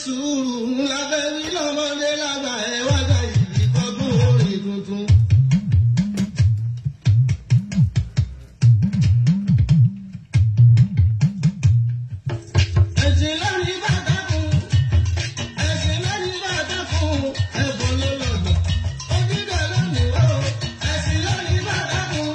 sùúrù lábẹ́ wí lọ́mọdé lágbà ẹ̀ wájà ìbí kọ́gbọ́n orin tuntun. ẹ̀sìn lórí bàtà fún ẹ̀sìn lórí bàtà fún ẹ̀bùn ló lọ́gbọ̀n. ojúdọ̀ lónìí ó ẹ̀sìn lórí bàtà fún.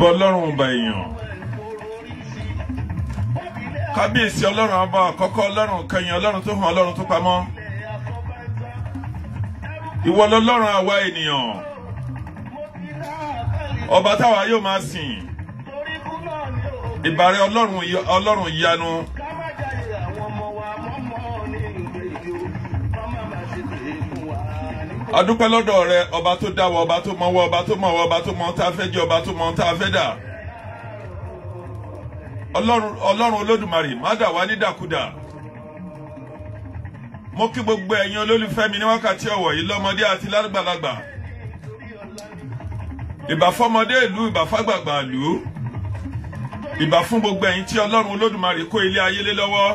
Ọlọ́run ọba èèyàn kábíyèsí ọlọ́run ọba àkọ́kọ́ ọlọ́run kẹyìn ọlọ́run tó hàn ọlọ́run tó pamọ́ ìwọ lọ́lọ́run àwa ènìyàn ọba táwa yóò máa sìn ìbàrẹ̀ ọlọ́run ìyanu adúpẹ́ lọ́dọ̀ rẹ ọba tó dá wa ọba tó mọ̀ wá ọba tó mọ̀ wá ọba tó mọ̀ tá a fẹ́ jẹ́ ọba tó mọ̀ tá a fẹ́ dà ọlọ́run olódùmarè má dà wá ní dàkúdà mo kí gbogbo ẹ̀yin olólùfẹ́ mi ní wákàtí ọ̀wọ̀ yìí lọ́mọdé àti lágbàlagbà ìbà fọ́mọdé ìlú ìbà fágbàgbà ìlú ìbà fún gbogbo ẹ̀yin tí ọlọ́run olódùmarè kó ilé ayé lé lọ́wọ́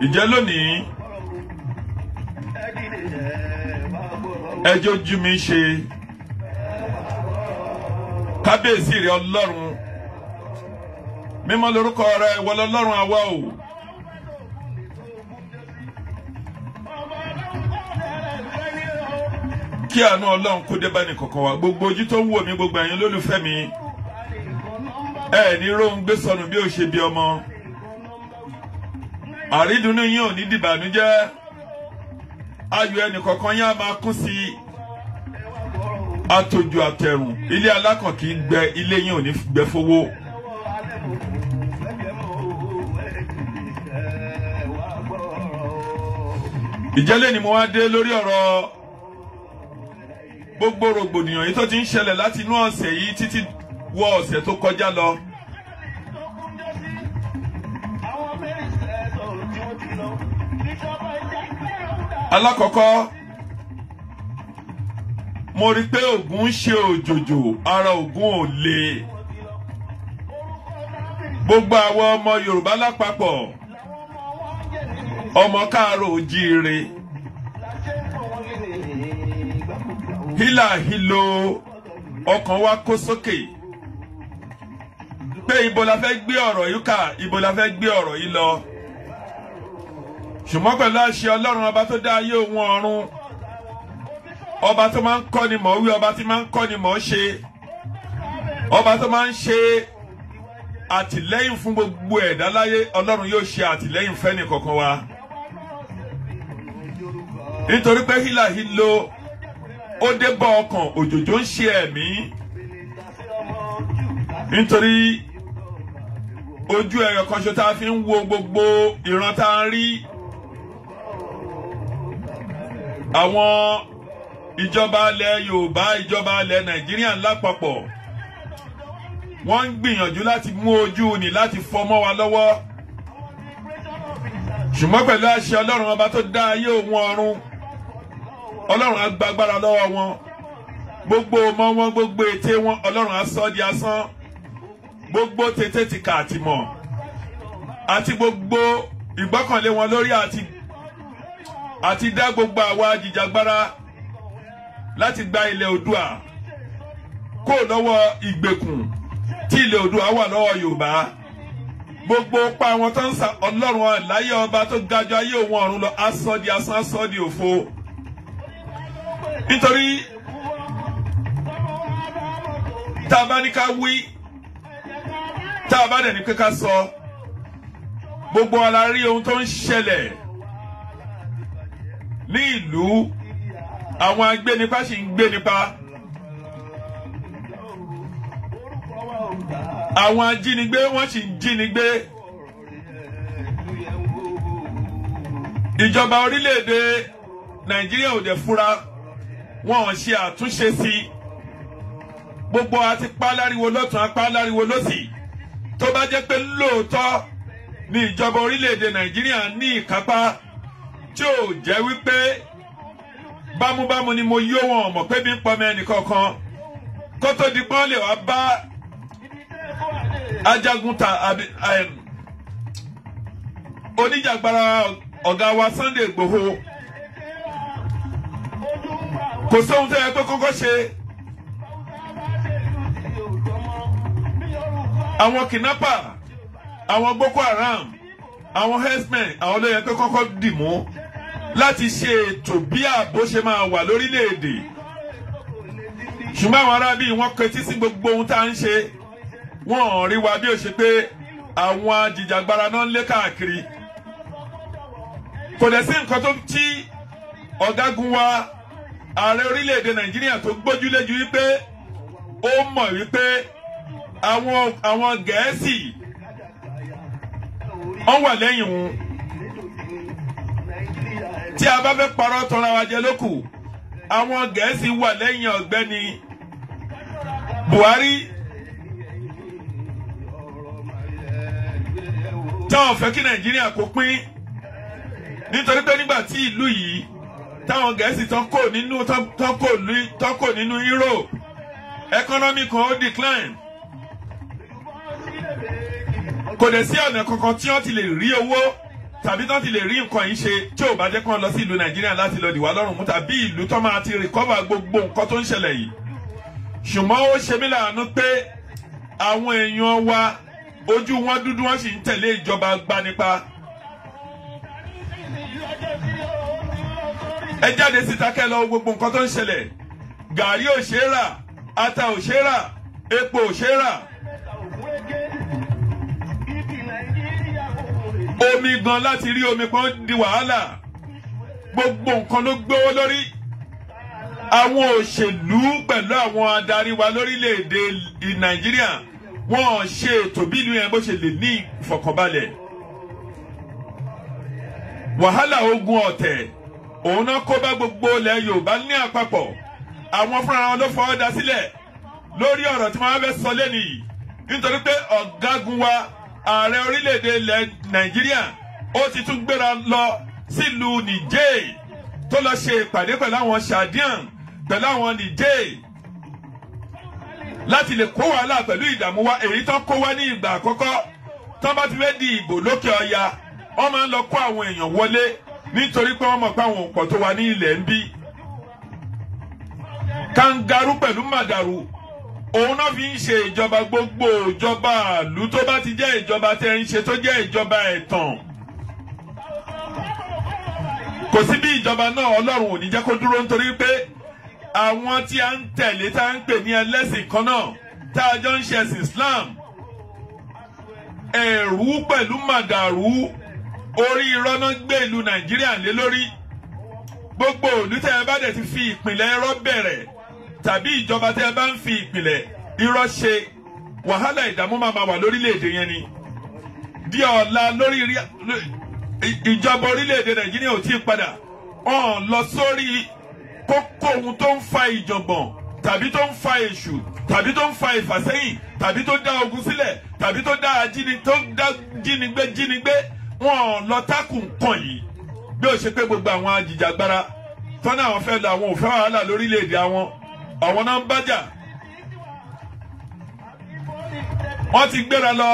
ìjẹ́ lónìí ẹjọ́ ojú mi ṣe kábíyèsí rẹ ọlọ́run mímọ́ lórúkọ rẹ ìwọ lọ́lọ́run àwa o kí àánú ọlọ́run kó dé bá ní kọ̀ọ̀kan wa gbogbo ojú tó ń wò mí gbogbo ẹ̀yin olólùfẹ́ mi ẹ ní róhun gbé sọnù bí ó ṣe bí ọmọ àrídùnnú yín ò ní dìbànújẹ́ ayọ̀ ẹnì kọ̀ọ̀kan yín á máa kún sí àtòjù àtẹ̀rùn ilé alákàn kì í gbẹ ilé yín ò ní gbẹ fowó. ìjẹ́lẹ̀ ni mo wá dé lórí ọ̀rọ̀ gbogbo rògbòdìyàn yìí tó ti ń ṣẹlẹ̀ láti inú ọ̀sẹ̀ yìí títí wọ ọ̀sẹ̀ tó kọjá lọ. alákọ̀ọ́kọ́ mo rí pé Ògún ń ṣe òjòjò ara Ògún ò le gbogbo àwọn ọmọ Yorùbá lápapọ̀, ọmọ káàárọ̀ oòjíire, hílàhílo ọkàn wa kó sókè pé ibo la fẹ́ gbé ọ̀rọ̀ yìí kà, ibo la fẹ́ gbé ọ̀rọ̀ yìí lọ. Ṣùgbọ́n pẹ̀lú àṣẹ Ọlọ́run ọba tó dá ayé òun ọ̀run, ọba tó máa ń kọ́ni mọ̀ wí, ọba tí máa ń kọ́ni mọ̀ ṣe, ọba tó máa ń ṣe àtìlẹ́yìn fún gbogbo ẹ̀dá láyé, Ọlọ́run yóò ṣe àtìlẹ́yìn fẹ́ni kọ̀ọ̀kan wa. Nítorí pé hílàhílo ó dé bá ọkàn, òjòjò ń ṣe ẹ̀mí. Nítorí ojú ẹyọ kan ṣo tá a fi ń wo gbogbo ìran tá a ń rí. Àwọn ìjọba ilẹ̀ Yorùbá, ìjọba ilẹ̀ Nàìjíríà lápapọ̀, wọ́n ń gbìyànjú láti mú ojú ni láti fọmọ́ wa lọ́wọ́. Ṣùgbọ́n pẹ̀lú àṣẹ Ọlọ́run ọba tó dá ayé òun ọ̀run, Ọlọ́run á gba agbára lọ́wọ́ wọn. Gbogbo ọmọ wọn, gbogbo ète wọn, Ọlọ́run á sọ di asán. Gbogbo tètè ti kà àti mọ̀, àti gbogbo ìgbọ́kànlé wọn lórí àti dá gbogbo àwa ajìjàgbara láti gba ilẹ̀ Oòduà kó lọ́wọ́ ìgbèkùn tí ilẹ̀ Oòduà wà lọ́wọ́ Yorùbá. Gbogbo pa àwọn tó ń sa Ọlọ́run àláyé ọba tó ga jù ayé òun ọ̀run lọ, á sọ di asán, á sọ di òfo. Nítorí tá a bá ní ká wí, tá a bá dẹ̀ ní pé ká sọ, gbogbo wa la rí ohun tó ń ṣẹlẹ̀ ní ìlú. Àwọn agbénipa sì ń gbénipa, àwọn ajínigbé wọ́n sì ń jínigbé. Ìjọba orílẹ̀-èdè Nàìjíríà ò dẹ̀ fura, wọn ò ṣe àtúnṣe sí. Gbogbo àti páláriwo lọ́tún, apáláriwo lọ́sì. Tó bá jẹ́ pé lóòótọ́ ni ìjọba orílẹ̀-èdè Nàìjíríà ní ìkápá tí ò jẹ́ wípé bámúbámú ni mo yó wọn mọ̀ pé bí ń pọmọ ẹnìkankan kó tó di pọ́n lè wá bá ajagunta oníjàgbara ọ̀gá wa Sunday Igboho. Kò sóhun tó yẹ pé kókó ṣe. Àwọn kidnapper, àwọn Boko Haram, àwọn herdsmen, àwọn ló yẹ pé kọ́kọ́ dì mú láti ṣe ètò bí ààbò ṣe máa wà lórílẹ̀-èdè. Ṣùgbọ́n àwọn arábí wọ́n kẹtí sí gbogbo ohun tá à ń ṣe. Wọ́n ò rí wa bí ó ṣe pé àwọn ajìjàgbara náà ń lé káàkiri. Kò dẹ̀ sí nǹkan tó tí ọ̀gágun wa ààrẹ orílẹ̀-èdè Nàìjíríà tó gbójúlé ju wípé ó mọ̀ wípé àwọn Gẹ̀ẹ́sì wọ́n wà lẹ́yìn wọn. Tí a bá fẹ́ parọ́ tọ́ra wa jẹ lókù, àwọn Gẹ̀ẹ́sì wà lẹ́yìn ọ̀gbẹ́ni Buhari. Táwọn fẹ́ kí Nàìjíríà kó pín, nítorí pé nígbà tí ìlú yìí táwọn Gẹ̀ẹ́sì tán kò nínú Europe, economy kan ó decline. Kò dẹ̀ sí ọ̀nà kankan tí wọ́n ti lè rí owó tàbí tán ti lè rí nǹkan yìí ṣe tí ò bá jẹ́ kán lọ sí ìlú Nàìjíríà láti lọ dìwà lọ́rùn mú, tàbí ìlú tó máa ti recover gbogbo nǹkan tó ń ṣẹlẹ̀ yìí. Ṣùgbọ́n ó ṣe mí láàánú pé àwọn èèyàn wa ojú wọn dúdú, wọ́n sì ń tẹ̀lé ìjọba gbanipa. Ẹ jáde síta kẹ́ lọ gbogbo nǹkan tó ń ṣẹlẹ̀. Gàrí ò ṣe é rà, ata ò ṣe é rà, epo ò ṣe é rà. Omi gan láti rí omi pọ́n di wàhálà. Gbogbo nǹkan ló gbówó lórí. Àwọn òṣèlú pẹ̀lú àwọn adarí wa lórílẹ̀-èdè Nàìjíríà wọ́n ṣe ètò bí ìlú yẹn bó ṣe lè ní ìfọ̀kànbalẹ̀. Wàhálà ogun ọ̀tẹ̀ òun náà kó bá gbogbo ilẹ̀ Yorùbá ní àpapọ̀. Àwọn fúnra wọn ló fọwọ́ dá sílẹ̀ lórí ọ̀rọ̀ tí wọ́n fẹ́ sọ lẹ́nu yìí. Nítorí pé ọ̀gágun wa ààrẹ orílẹ̀-èdè ilẹ̀ Nàìjíríà ó ti tún gbéra lọ sílùú Niger tó lọ ṣe ìpàdé pẹ̀lú àwọn Chadian, pẹ̀lú àwọn Niger láti lè kó wàhálà pẹ̀lú ìdààmú wa èyí tó kó wá ní ìgbà àkọ́kọ́ tán bá ti fẹ́ di ìbò lókè ọya wọ́n máa ń lọ kó àwọn èèyàn wọlé nítorí pé wọ́n mọ̀ pé àwọn òpọ̀ tó wà ní ilẹ̀ ń bí. Kangaroo pẹ̀lú màdàrú òun náà fi ń ṣe ìjọba gbogbo ìjọba ìlú tó bá ti jẹ́ ìjọba tẹ́ ń ṣe tó jẹ́ ìjọba ẹ̀tàn. Kò sí bí ìjọba náà Ọlọ́run ò ní jẹ́ kó dúró nítorí pé àwọn tí a ń tẹ̀lé tá ń pè ní ẹlẹ́sìn kan náà tá a jọ ń ṣe ẹ̀sìn Islam ẹ̀rú pẹ̀lú màdàrú orí irọ́ náà gbé ìlú Nàìjíríà lé lórí. Gbogbo ìlú tẹ́ ẹ bá dẹ̀ ti fi ìpìlẹ̀ irọ́ bẹ̀rẹ̀ tàbí ìjọba tẹ́ ẹ bá ń fi ìpìlẹ̀ irọ́ ṣe wàhálà ìdààmú máa wà lórílẹ̀‐èdè yẹn ni. Di ọ̀la lórí ìjọba orílẹ̀‐èdè Nàìjíríà ò tí ì padà ọ̀n lọ sórí kókó ohun tó ń fa ìjọ̀gbọ̀n tàbí tó ń fa èṣù tàbí tó ń fa ìfàsẹ́yìn tàbí tó dá ogun sílẹ̀ tàbí tó dá jínigbé wọn lọ tákù nǹkan yìí bí ó ṣe pé gbogbo àwọn ajìjàgbara tọ́nà àwọn fẹ́ lọ àwọn òfẹ́ wàhálà lórílẹ̀‐èdè àwọn náà ń bájà. Wọ́n ti gbéra lọ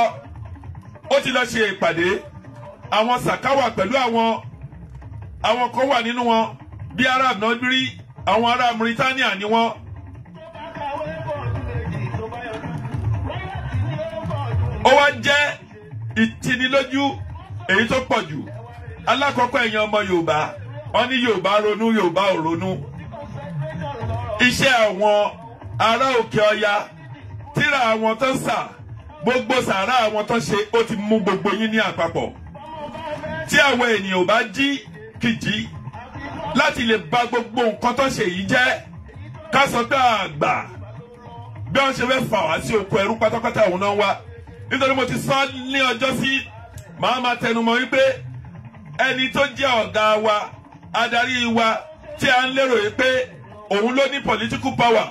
ó ti lọ ṣe ìpàdé àwọn sàkáwà pẹ̀lú àwọn kan wà nínú wọn bí Arab náà rí àwọn ará Mauritania ni wọ́n. Ó wá jẹ́ ìtinilójú èyí tó pọ̀ jù. Alákọ̀ọ́kọ́ ẹ̀yin ọmọ Yorùbá wọ́n ní Yorùbá ronú Yorùbá ò ronú. Iṣẹ́ àwọn ará òkè ọya tíra àwọn tó ń sà gbogbo sàárà àwọn tó ṣe ó ti mú gbogbo yín ní àpapọ̀. Tí àwọn ènìyàn ò bá jí kìjì láti lè bà gbogbo nǹkan tó ṣe yìí jẹ́ ká sọ pé àgbà bí wọ́n ṣe fẹ́ fà wá sí oko ẹrú pátápátá òun náà wá. Nítorí mo ti sọ ní ọjọ́ sí màá máa tẹnumọ́ wípé ẹni tó jẹ́ ọ̀gá wa adarí wa tí a ń lérò yìí pé òun ló ní political power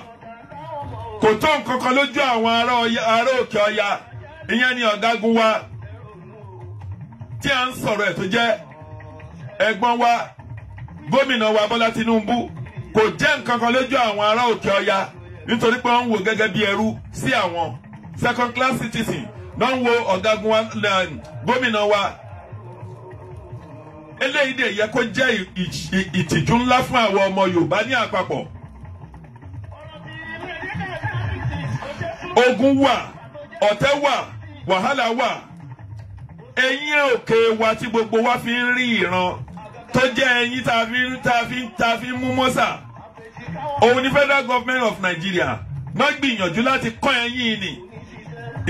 kò tó nǹkan kan lójú àwọn ará òkè ọya ìyẹn ni ọ̀gágun wa tí a ń sọ̀rọ̀ ẹ̀ tó jẹ́ ẹ̀gbọ́n wa gómìnà wa Bọ́lá Tinubu kò jẹ́ nǹkan kan lójú àwọn ará òkè ọya nítorí pé wọ́n ń wò gẹ́gẹ́ bí ẹrú sí àwọn second class citizen náà ń wo ọ̀gágun wa gómìnà wa. Eléyìí dẹ̀ yẹ kó jẹ́ ìtìjú ńlá fún àwọn ọmọ Yorùbá ní àpapọ̀. Ogun wà, ọ̀tẹ̀ wà, wàhálà wà. Ẹ̀yin òkè wa tí gbogbo wa fi ń rí ìran tó jẹ́ ẹ̀yin tá fi ń mú mọ́sà. Òun ni Federal Government of Nigeria náà gbìyànjú láti kọ́ ẹ̀yin ni.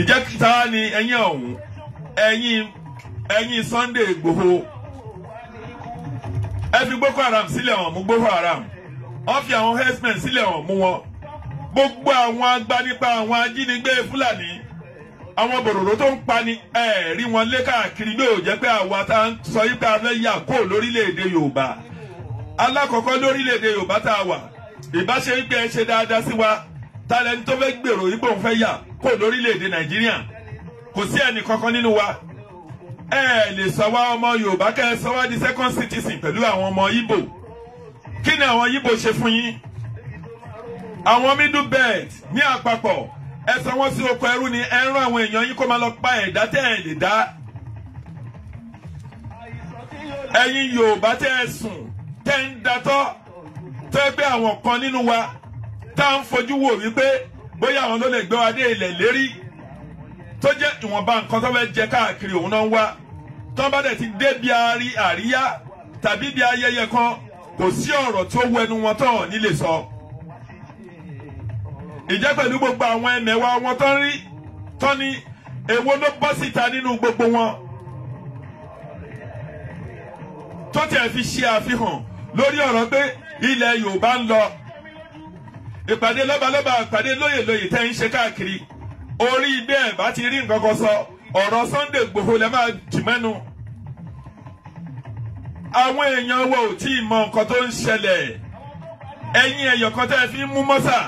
Ìjẹ́kìtà ni ẹ̀yin ọ̀hún. Ẹ̀yin Sunday Igboho. Ẹ fi Boko Haram sílẹ̀ wọ́n mú Boko Haram. Wọ́n fi àwọn herdsmen sílẹ̀ wọ́n mú wọn. Gbogbo àwọn agbanipa àwọn ajínigbé Fúlàní àwọn bòròrò tó ń pani rí wọn lé káàkiri bí ó jẹ́ pé àwa tá ń sọ yí pé a fẹ́ yà kó lórílẹ̀‐èdè Yorùbá. Alákọ̀ọ́kọ́ lórílẹ̀‐èdè Yorùbá tá a wà ìbáṣe wípé ẹ ṣe dáadáa sí wa tálẹ́ni tó fẹ́ gbèrò yí pé òun fẹ́ yà kó lórílẹ̀‐èdè Nàìjíríà kò sí ẹnì kankan nínú wa. Ẹ lè sọ wá ọmọ Yorùbá kẹ́ ẹ sọ wá di second citizen pẹ̀lú àwọn ọmọ Ìgbò. Kí ni àwọn Ìgbò ṣe fún yín? Àwọn middle belt ní àpapọ̀ ẹ sọ wọ́n sí oko ẹrú ni ẹ rán àwọn èèyàn yín kó máa lọ pa ẹ̀dá tẹ́ ẹ lè dá. Ẹ̀yin Yorùbá tẹ́ ẹ sùn tẹ́ ń datọ́ tẹ́ gbé àwọn kan nínú wa tá à ń fojú wò wípé bóyá àwọn ló lè gbé wa dé ilẹ̀ lérí tó jẹ́ ìwọ̀nba nǹkan tó fẹ́ jẹ káàkiri òun náà ń wá. Tó bá dẹ̀ ti dé bí àríyá tàbí bí ayẹyẹ kan kò sí ọ̀rọ̀ tó wẹnu wọn tó ní lè sọ. Ìjẹ́ pẹ̀lú gbogbo àwọn ẹmẹ̀wà wọn tó ń rí tó ní èwo ló bọ́ síta nínú gbogbo wọn tó tiẹ̀ fi ṣe àfihàn lórí ọ̀rọ̀ pé ilẹ̀ Yorùbá ń lọ. Ìpàdé lọ́balọ́ba ìpàdé lóyè tẹ́ ń ṣe káàkiri orí bẹ́ẹ̀ bá ti rí nǹkan kan sọ ọ̀rọ̀ Sunday Igboho lẹ́ máa jì mẹ́nu. Àwọn èèyàn wo ò tí ì mọ nǹkan tó ń ṣẹlẹ̀. Ẹ̀yin ẹ̀yọ̀ kan tẹ́ ẹ fi ń mú mọ́sà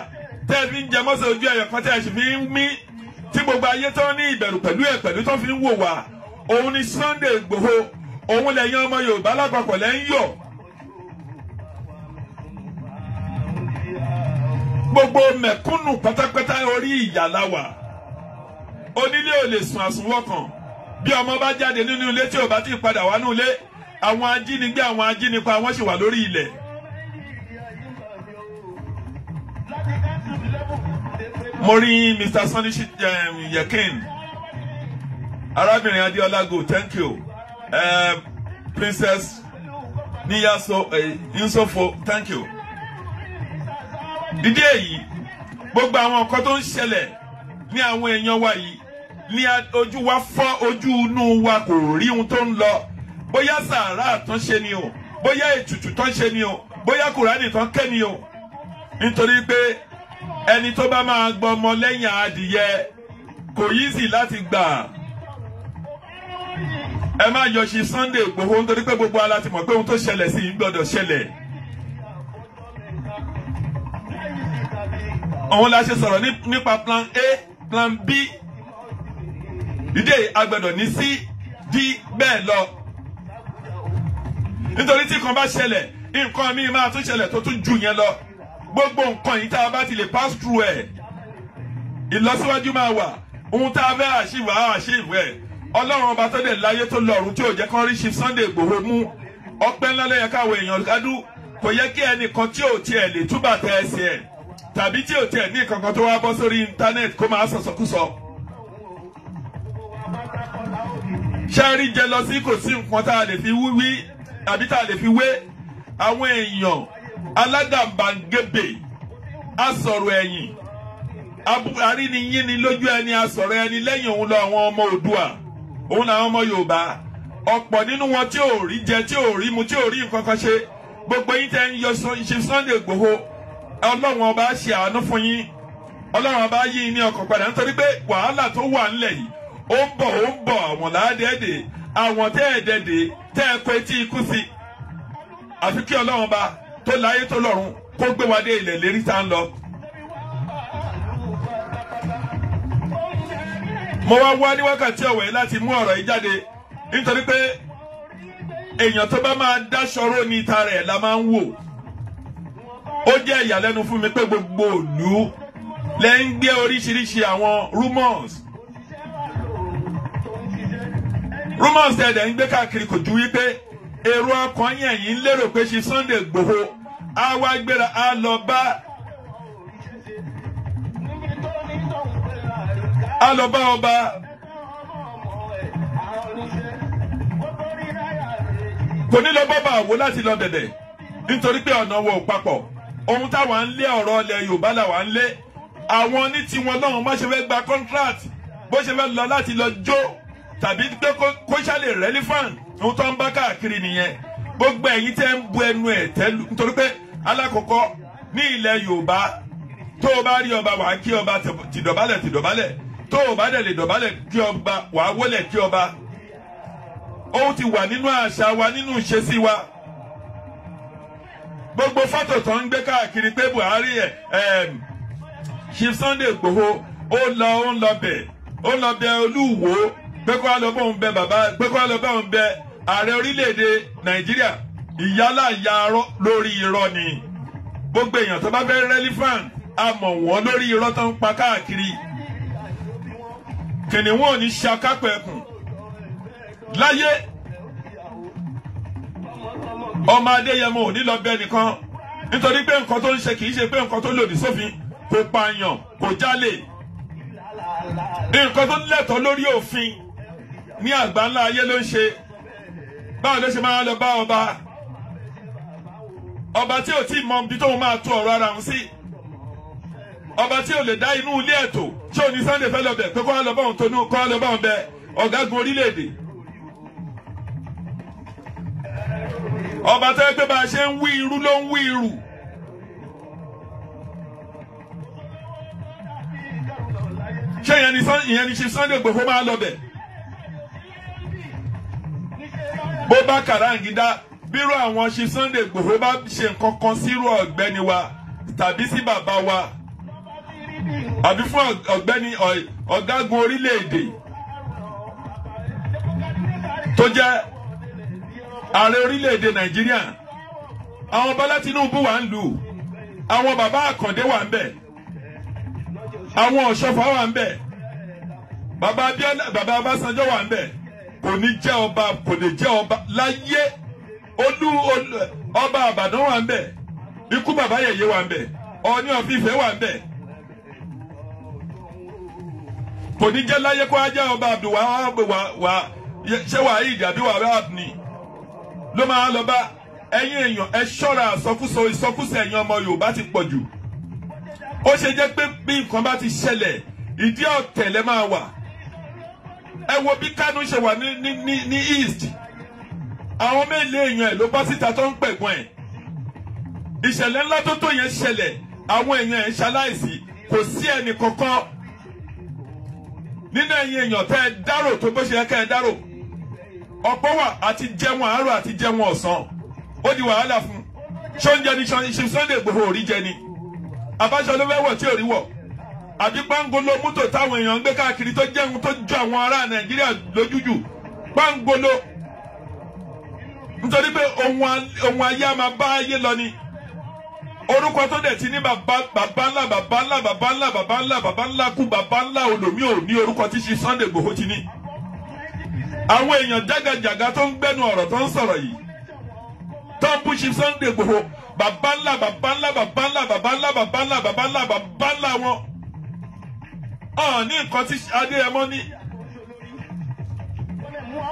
tẹ́ ẹ fi ń jẹ mọ́sà ojú ẹ̀yọ̀ kan tẹ́ ẹ sì fi ń mí tí gbogbo ayé tó ní ìbẹ̀rù pẹ̀lú tó fi ń wò wá. Òun ni Sunday Igboho òun lẹ́yìn ọmọ Yorùbá lápapọ̀ lẹ́ ń yọ̀. Gbogbo mẹ̀kúnnù pátápátá orí ìyà la wà. Onílé ò lè sùn àsùnwọ̀n kan bí ọmọ bá jáde nínú ilé tí ò bá ti padà wá nínú ilé àwọn ajínigbé àwọn ajínipa wọ́n sì wà lórí ilẹ̀. mo rí Mr. Sunny Yekin arábìnrin Adéọlá Gold, thank you. Princess Niyaso Insofo, thank you. Dídé yìí gbogbo àwọn nǹkan tó ń ṣẹlẹ̀ ní àwọn èèyàn wa yìí ní ojú wa fọ́, ojú inú wa kò rí ohun tó ń lọ. Bóyá sàárà tán ṣe ni o, bóyá ètùtù tán ṣe ni o, bóyá kùránì tán ké ni o. Nítorí pé ẹni tó bá máa gbọmọ lẹ́yìn adìyẹ kò easy láti gbà. Ẹ má yọ sí Sunday Igboho nítorí pé gbogbo ala ti mọ̀ pé ohun tó ṣẹlẹ̀ sí i gbọ́dọ̀ ṣẹlẹ̀. Òun la ṣe sọ̀rọ̀ nípa plan A, plan B. Dídé agbọ́dọ̀ ní C, D bẹ́ẹ̀ lọ. Nítorí tí kan bá ṣẹlẹ̀, nǹkan mi máa tún ṣẹlẹ̀ tó tún jù yẹn lọ. Gbogbo nǹkan yìí tá a bá ti lè pass through ẹ̀, ìlọsíwájú máa wà. Ohun tá a fẹ́ àṣìwò ẹ̀. Ọlọ́run ọba tó dẹ̀ láyé tó lọ́run tí ò jẹ́ kán rí Chief Sunday Igboho mú. Ọpẹ́ ńlá ló yẹ káwọn èèyàn kádú. Kò yẹ kí ẹnìkan tí ò tiẹ̀ lè túbà tẹ ẹsẹ̀ ẹ̀ tàbí tí ò tiẹ̀ ní kankan tó wá bọ́ sórí íńtánẹ́ẹ̀tì kó máa sọ̀sọ̀kúsọ. Ṣẹ́rí jẹ lọ sí kò sí nǹkan tá a lè fi wí àbí tá a lè fi wé àwọn èèyàn alágàbàǹgebè asọ̀rọ̀ ẹ̀yìn àríníyín ni lójú ẹni asọ̀rọ̀ ẹni lẹ́yìn òun lọ àwọn ọmọ Oòduà òun làwọn ọmọ Yorùbá ọ̀pọ̀ nínú wọn tí ò rí jẹ tí ò rí mu tí ò rí nǹkan kan ṣe gbogbo yín tẹ́ ń yọ Chief Sunday Igboho Ọlọ́run ọba ṣe àánú fún yín Ọlọ́run ọba yí ní ọkàn padà nítorí pé wàhálà tó wà ńlẹ̀ yìí ó ń bọ̀ àwọn làádẹ́ẹ̀dẹ̀ àwọn tẹ́ẹ̀dẹ̀dẹ̀ tẹ́ ẹ pé tí ikú sí àfi kí Ọlọ́run ọba tó láyé tó lọ́run kó gbé wa dé ilẹ̀ lérí tá ń lọ. Mo wá ní wákàtí ọ̀wẹ́ láti mú ọ̀rọ̀ yìí jáde nítorí pé èèyàn tó bá máa dáṣọrò ní ìta rẹ̀ la máa ń wò. Ó jẹ́ ìyàlẹ́nu fún mi pé gbogbo ìlú lẹ́ ń gbé oríṣiríṣi àwọn rumors ẹ̀dẹ̀ ń gbé káàkiri kò ju wípé èrò ọkàn yẹn yìí ń lérò pé Chief Sunday Igboho á wá gbéra á lọ bá ọba kò ní lọ bọ́bà àwo láti lọ bẹ̀bẹ̀ nítorí pé ọ̀nà wo papọ̀ ohun táwọn ń lé ọ̀rọ̀ ilẹ̀ Yorùbá làwọn ń lé àwọn ní tiwọn lọ́hùn bó ṣe fẹ́ gba contract bó ṣe fẹ́ lọ láti lọ jó tàbí pé kó ṣàlè relevant ohun tó ń bá káàkiri nìyẹn gbogbo ẹ̀yin tẹ́ ń bu ẹnu ẹ̀ tẹ́lu nítorí pé alákọ̀ọ́kọ́ ní ilẹ̀ Yorùbá tó o bá rí ọba wàá kí ọba tìdọ̀bálẹ̀ tó o bá dẹ̀ lè dọ̀bálẹ̀ kí ọba wàá wọlẹ̀ kí ọba ó ti wà nínú àṣà wa nínú ìṣesí wa gbogbo fọ́tò tó ń gbé káàkiri pé Buhari Chief Sunday Igboho ó lọ bẹ̀ Olúwo pé kó wá lọ bóun bẹ bàbá pé kó wá lọ bóun bẹ ààrẹ orílẹ̀-èdè Nàìjíríà ìyálà ya lórí irọ́ ni gbogbo èèyàn tó bá fẹ́ relevant a mọ̀ wọ́n lórí irọ́ tó ń pa káàkiri kìnìún ò ní ṣakápẹ̀ ẹkùn láyé ọmọ Adéyẹmọ ò ní lọ bẹ nìkan nítorí pé nǹkan tó ń ṣe kì í ṣe pé nǹkan tó lòdì sófin kò pààyàn kò jalè nǹkan tó lẹ́tọ̀ọ́ lórí òfin ní àgbáńlá ayé ló ń ṣe báwo ló ṣe máa lọ bá ọba tí ò tí ì mọ ibi tóun máa tó ọ̀rọ̀ ara òun sí ọba tí ò lè dá inú ilé ẹ̀tọ́ tí ò ní Sunday fẹ́ lọ bẹ̀ pé kó wá lọ bá òun tónú kó wá lọ bá òun bẹ ọ̀gágun orílẹ̀-èdè ọba tó yẹ pé bá a ṣe ń wí irú ló ń wí irú ṣé ìyẹn ni Chief Sunday Igboho máa lọ bẹ̀ bó bá kàràǹgídá bírò àwọn Chief Sunday Igboho bá ṣe nǹkan kan sírò ọ̀gbẹ́ni wa tàbí sí bàbá wa àbí fún ọ̀gbẹ́ni ọ̀gágun orílẹ̀-èdè tó jẹ́ ààrẹ orílẹ̀-èdè Nàìjíríà àwọn Bọ́lá Tinubu wà ń lù àwọn bàbá Àkàndé wà ń bẹ̀ àwọn Ọ̀ṣọ́fà wà ń bẹ̀ bàbá Abíọ́lá bàbá Ọbásanjọ́ wà ń bẹ̀ kò ní jẹ́ ọba, kò lè jẹ́ ọba láyé. Ọba Ìbàdàn wà ń bẹ̀, ikú bàbá yèyé wà ń bẹ̀, Ọọ̀ni of Ifẹ̀ wà ń bẹ̀. Kò ní jẹ́ láyé kó ajá ọba Abdulwahab ṣé Waheed àbí Wahab ni ló máa lọ bá. Ẹ̀yin èèyàn ẹ ṣọ́ra ìsọkúsọ ẹ̀yin ọmọ Yorùbá ti pọ̀ jù. Ó ṣe jẹ́ pé bí nǹkan bá ti ṣẹlẹ̀ ìdí ọ̀tẹ̀ lẹ máa wà. Ẹ wo bí Kánú ṣe wà ní East. Àwọn mélòó èèyàn ẹ̀ ló bọ́ síta tó ń pẹ̀gbọ́n ẹ̀. Ìṣẹ̀lẹ̀ ńlá tó yẹn ṣẹlẹ̀, àwọn èèyàn ẹ̀ ṣaláìsí, kò sí ẹnì kankan nínú ẹ̀yin èèyàn tẹ́ ẹ dárò tó bó ṣe yẹ kẹ́ ẹ dárò. Ọ̀pọ̀ wà àti jẹun àárọ̀ àti jẹun ọ̀sán, ó di wàhálà fún. Ṣóúnjẹ ni ṣe Sunday Igboho ò rí jẹ ni, àbáṣọ ló fẹ́ wọ̀ tí ò rí wọ̀, àbí pangolo mọ́tò táwọn èèyàn ń gbé káàkiri tó jẹun tó jọ àwọn ará Nàìjíríà lójújù, pangolo. Nítorí pé ohun ayé a máa bá ayé lọ ni. Orúkọ tó dẹ̀ ti ní bàbá ńlá kú bàbá ńlá olòmí ò ní orúkọ tí ṣe Sunday Igboho ti ní. Àwọn èèyàn jágajàga tó ń gbẹ́nu ọ̀rọ̀ tó ń sọ̀rọ̀ yìí tó ń bú ṣe Sunday Igboho bàbá ńlá wọn. Ní nǹkan tí Adéyẹmọ ní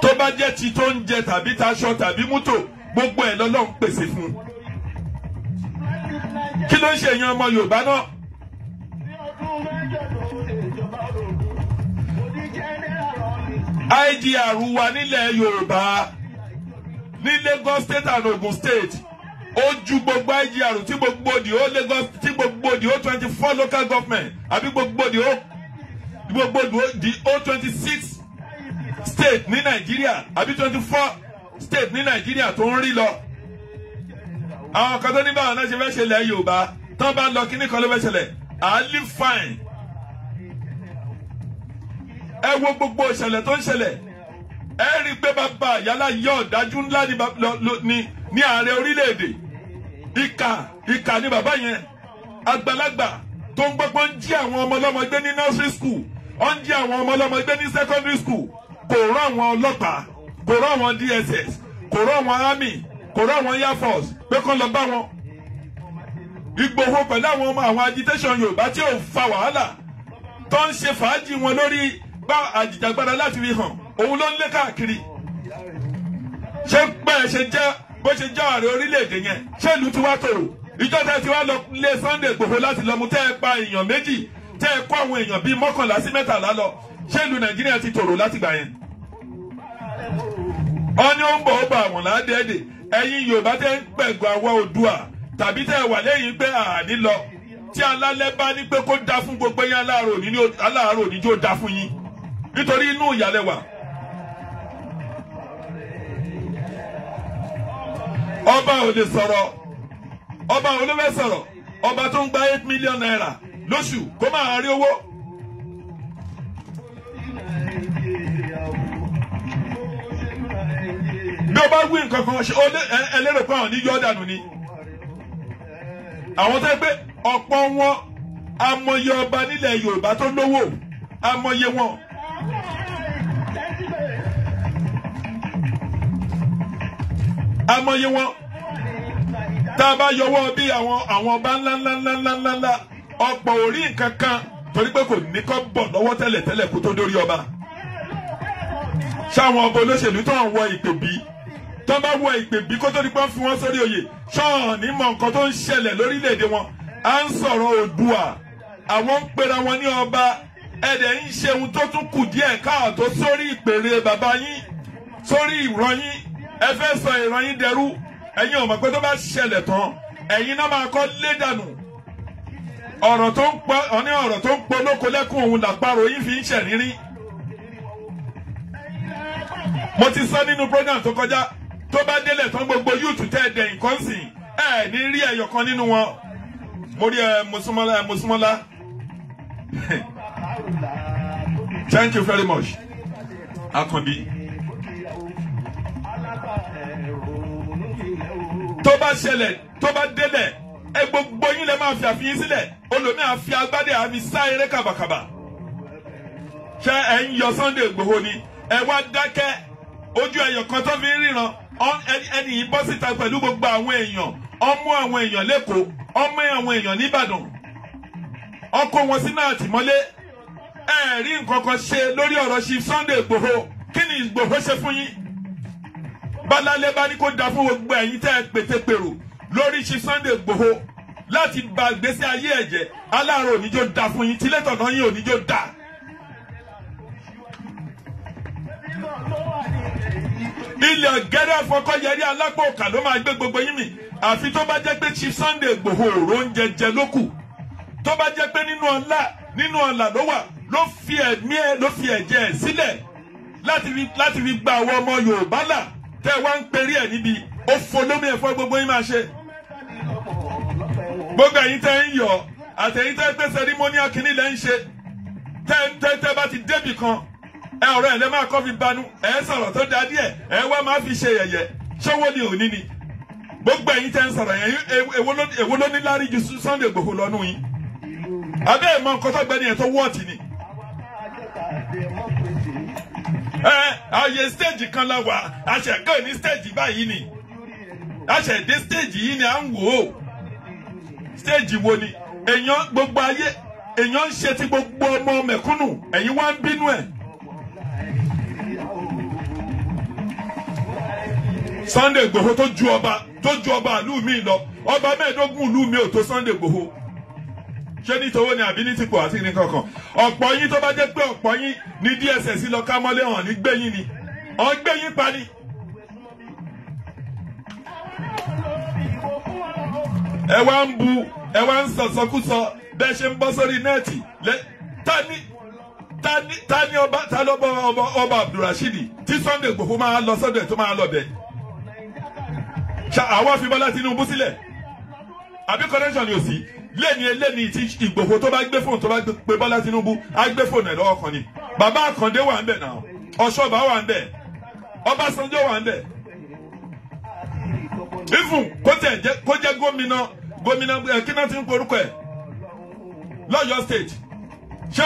tó bá jẹ́ ti tó ń jẹ tàbí taṣọ tàbí mútò, gbogbo ẹ̀ lọ́lọ́run pèsè fún. Kí ló ń ṣe èèyàn ọmọ Yorùbá náà? IGR wa nílẹ̀ Yorùbá ní Lagos State and Ogun State ó ju gbogbo IGR tí gbogbo di ó Lagos tí gbogbo di ó 24 local government àbí gbogbo di ó 26 state ní Nàìjíríà àbí 24 state ní Nàìjíríà tó ń rí lọ. Àwọn kan tó ní báwọn náà ṣe fẹ́ ṣẹlẹ̀ Yorùbá tán bá lọ kíní kan ló fẹ́ ṣẹlẹ̀ àálí fine. Ẹ wo gbogbo ìṣẹ̀lẹ̀ tó ń ṣẹlẹ̀, ẹ rí i pé bàbá yálà yọ ọ̀dájú ńlá ní ààrẹ orílẹ̀-èdè. Ìkà ni bàbá yẹn, àgbàlagbà tó ń gbọ́pọ̀ ń jí àwọn ọmọ ọlọ́mọ gbé ní nursery school, ó ń jí àwọn ọmọ ọlọ́mọ gbé ní secondary school. Kò rán àwọn ọlọ́pàá, kò rán àwọn DSS, kò rán àwọn army, kò rán àwọn Air Force pé kán lọ bá wọn. Ìgbòho pẹ̀lú àwọn ọmọ àwọn agitation Yorùbá tí ò fa wàhálà tó ń ṣe fàájì wọn lórí bá àjìjàgbara láti fi hàn, òun ló ń lé káàkiri. Ṣé bẹ́ẹ̀ ṣe jẹ́ bó ṣe jẹ́ ààrẹ orílẹ̀-èdè yẹn, ṣé ìlú ti wá tòrò? Ìjọba ti wá lọ lé Sunday Igboho láti lọ mú tẹ́ ẹ pa èèyàn méjì, tẹ́ ẹ kó àwọn èèyàn bíi 11 sí 13 lọ. Ṣé ìlú Nàìjíríà ti tòrò láti gbà yẹn? Ó ní ó ń bọ̀ ó bá àwọn ládẹ́ẹ̀dẹ̀. Ẹ̀yin Yorùbá tẹ́ ń pẹ̀gọ́ àwa Oòduà tàbí tẹ́ ẹ wà lẹ́yìn pé àní lọ. Tí alálẹ̀ bá ní pé kó dá fún gbogbo yín, aláàárọ̀ òní jó dá fún yín. Nítorí inú ìyàlẹ̀ wà. Ọba ò lè sọ̀rọ̀, ọba ò lè fẹ́ sọ̀rọ̀, ọba tó ń gba 8 million naira lóṣù kó máa rí owó. Bí o bá wí nǹkan kan ṣe ẹlẹ́rìí pé àwọn ní yọ́ dànù ni. Àwọn tó ń pé ọ̀pọ̀ wọn amọye ọba nílẹ̀ Yorùbá tó lówó, amọye wọn. Amọye wọn. Tá a bá yọwọ́ bí àwọn ọba ńlá ọ̀pọ̀ orí nǹkan kan torí pé kò ní kọ́ bọ̀ lọ́wọ́ tẹ́lẹ̀ kó tó dórí ọba. Ṣáwọn ọba olóṣèlú tó ń wọ ìpè bí tó bá wọ ìpè bí kó tó di pọ́n fi wọ́n sórí oyè ṣọ́ọ̀n ní mọ̀ nǹkan tó ń ṣẹlẹ̀ lórílẹ̀‐èdè wọn. À ń sọ̀rọ̀ Oòduà, àwọn ń pera wọn ní ọba, ẹ̀dẹ̀ ń ṣe ohun tó tún kù díẹ̀ káàtó sórí ìpèrè bàbá yín, sórí ìran yín. Ẹ fẹ́ sọ ìran yín dẹrú, ẹ̀yin ò mọ̀ pé tó bá ṣẹlẹ̀ tán ẹ̀yin náà máa kọ́ lé dànù. Ọ̀rọ̀ tó ń pọ̀ lóko lẹ́kùn òun làparò yín fi ń ṣẹ̀rírí. Mo ti sọ nínú program tó kọjá, tó bá délẹ̀ tán gbogbo yúùtù tẹ́ ẹ̀dẹ̀ nǹkan sìn ní rí ẹyọ kan nínú wọn. Mo rí Mosúnmọ́lá. Thank you very much. Akànbí. Tó bá ṣẹlẹ̀, tó bá délẹ̀, gbogbo yín lè máa fi àfihàn sílẹ̀, olómi àfi agbádé àfi sá eré kàbàkàbà. Ṣé ẹ ń yọ Sunday Igboho ni? Ẹ wá dákẹ́, ojú ẹyọ kan tó fi ń ríran ẹni yìí bọ́ síta pẹ̀lú gbogbo àwọn èèyàn ọmọ àwọn èèyàn lẹ́kọ̀ọ́ ọmọ àwọn èèyàn nìbàdàn ọkọ wọn sínú àtìmọ́lé ẹ rí nǹkan kan ṣe lórí ọ̀rọ̀ Chief Sunday Igboho kí ni Igboho ṣe fún yín balálẹ́ bá ní kó da fún gbogbo ẹ̀yin tẹ́ ẹ pètèpèrò lórí Chief Sunday Igboho láti ba ìgbésí ayé ẹ̀jẹ̀ aláàárọ̀ oníjó da fún yín tilétọ̀nà yín oníjó da. ilẹ̀ ọ̀gẹ́rẹ́ àfọkọ́yẹrí alápò òkà ló máa gbé gbogbo yín mì àfi tó bá jẹ́ pé Chief Sunday Igboho òró ń jẹjẹ ló kù tó bá jẹ́ pé nínú ọ̀la ló wà ló fi ẹ̀mí ẹ̀ ló fi ẹ̀jẹ̀ ẹ̀ sílẹ̀ láti fi gba àwọn ọmọ Yorùbá là tẹ́ wá ń perí ẹ̀ níbi ó folómi ẹ̀fọ́ gbogbo yín máa ṣe. gbogbo ẹ̀yin tẹ́ ń yọ̀ àtẹ̀yin tẹ́ pé sẹ́rímọ́níà kìíní lẹ́ ń ṣe tẹ́ bá ti débì kan ẹ ọ̀rọ̀ ẹ̀ lẹ́ máa kọ́ fi banú ẹ sọ̀rọ̀ tó da díẹ̀ ẹ wá máa fi ṣe yẹ̀yẹ́ ṣọ́wọ́ ni òní ni gbogbo ẹ̀yin tẹ́ ń sọ̀rọ̀ yẹn èwo ló ní lárí ju Sunday Igboho lọ́nù yín abẹ́ ẹ̀ mọ nǹkan tó gbẹ́ni ẹ̀ tó wọ́ọ̀tì ni. Ààyè stage kan la wà àṣẹ̀kọ́ ní stage báyìí ni àṣẹ̀dé stage yìí ni à ń wò ó stage wo ni èèyàn gbogbo ayé èèyàn ń ṣe ti gbogbo ọmọ mẹ̀kúnnù ẹ̀yin wá ń bínú ẹ̀. Sunday Igboho tó ju ọba ìlú mi lọ ọba mẹ́ẹ̀ẹ́dógún ìlú mi ò tó Sunday Igboho ṣé nítorí ni àbí ní tìpọ̀ àti ní kankan ọ̀pọ̀ yín tó bá jẹ́ pé ọ̀pọ̀ yín ní DSS lọ ká mọ́lé hàn ní gbẹ̀yìn ni ọ̀n gbẹ̀yìn pa ni. ẹ wá ń bu ẹ wá ń sọ̀sọ́kúsọ bẹ́ẹ̀ ṣe ń bọ́ sórí nẹ́ẹ̀tì ta ni ọba Abdulrasheed tí Sunday Igboho máa lọ sọ́dọ̀ ẹ̀ tó máa lọ bẹ̀. àwọn fi Bọ́lá Tinubu sílẹ̀ àbí connection ni ò sí lẹ́ni tí Ìgbòho tó bá gbé fóònù tó bá gbé Bọ́lá Tinubu á gbé fóònù ẹ̀ lọ́wọ́ kan ni bàbá Àkàndé wà ń bẹ̀ náà Ọ̀ṣọ́bà wà ń bẹ̀ Ọbásanjọ́ wà ń bẹ̀ ifun kó jẹ́ gómìnà kíná tí ń porúkọ ẹ̀ lọ́yọ̀ state ṣé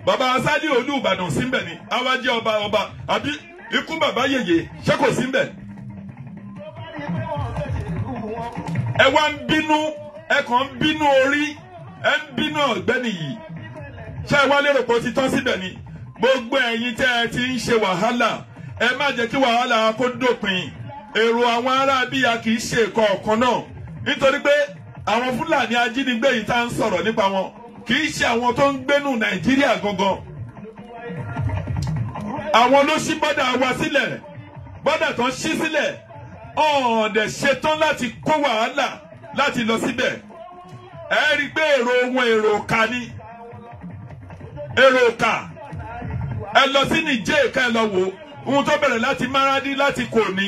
bàbá Sádì Olú Ìbàdàn sí ń bẹ̀ ni àwa jẹ́ ọba àbí ikú bàbá yèyé ṣé kò sí ń bẹ̀ ẹ wá ń bínú ẹ kàn ń bínú orí ẹ ń bínú ọ̀gbẹ́ni yìí ṣé ẹ wá lérò pé ó ti tán síbẹ̀ ni gbogbo ẹ̀yin tẹ́ ẹ ti ń ṣe wàhálà ẹ má jẹ́ kí wàhálà kó dópin èrò àwọn ará bíyà kì í ṣe ẹ̀kọ́ ọ̀kan náà nítorí pé àwọn Fúlàní ajínigbé yìí tá à ń sọ̀rọ̀ nípa wọn kì í ṣe àwọn tó ń gbénú Nàìjíríà gangan àwọn ló ṣí bọ́dà wa sílẹ̀ bọ́dà tó ń ṣí sílẹ̀ ọ̀ọ́dẹ̀ ṣetán láti kó wàhálà láti lọ síbẹ̀ ẹ rí i pé èrò ọ̀ka ni èrò ọ̀ka ẹ lọ sí Nìjẹ̀ ká ẹ lọ wò ohun tó bẹ̀rẹ̀ láti Maradi láti Kòní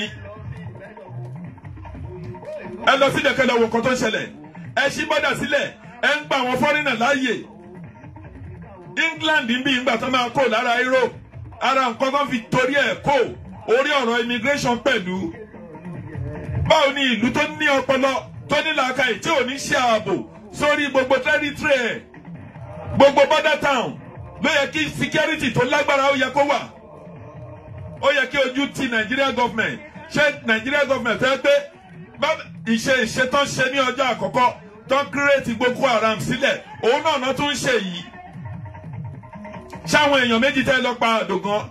ẹ lọ sílẹ̀ ká ẹ lọ wò nǹkan tó ń ṣẹlẹ̀ ẹ ṣí bọ́dà sílẹ̀ ẹ ń gba àwọn fọ́rínà láàyè England ń bí ìgbà tó máa kó lára Europe ara nǹkan tó fi torí ẹ̀ kó orí ọ̀rọ̀ immigration pẹ̀lú báwo ni ìlú tó ní ọpọlọ tó ní làákàyè tí ò ní ṣe ààbò sórí gbogbo territory ẹ̀ gbogbo border town ló yẹ kí security tó lágbára ó yẹ kó wà ó yẹ kí ojú ti Nigeria government ṣé Nigeria government fẹ́ pé ìṣe tó ń ṣe ní ọjọ́ àkọ́kọ́ tó ń kírètì Boko Haram sílẹ̀ òun náà tún ń ṣe yìí ṣáwọn èèyàn méjì tẹ́ lọ pa àdògán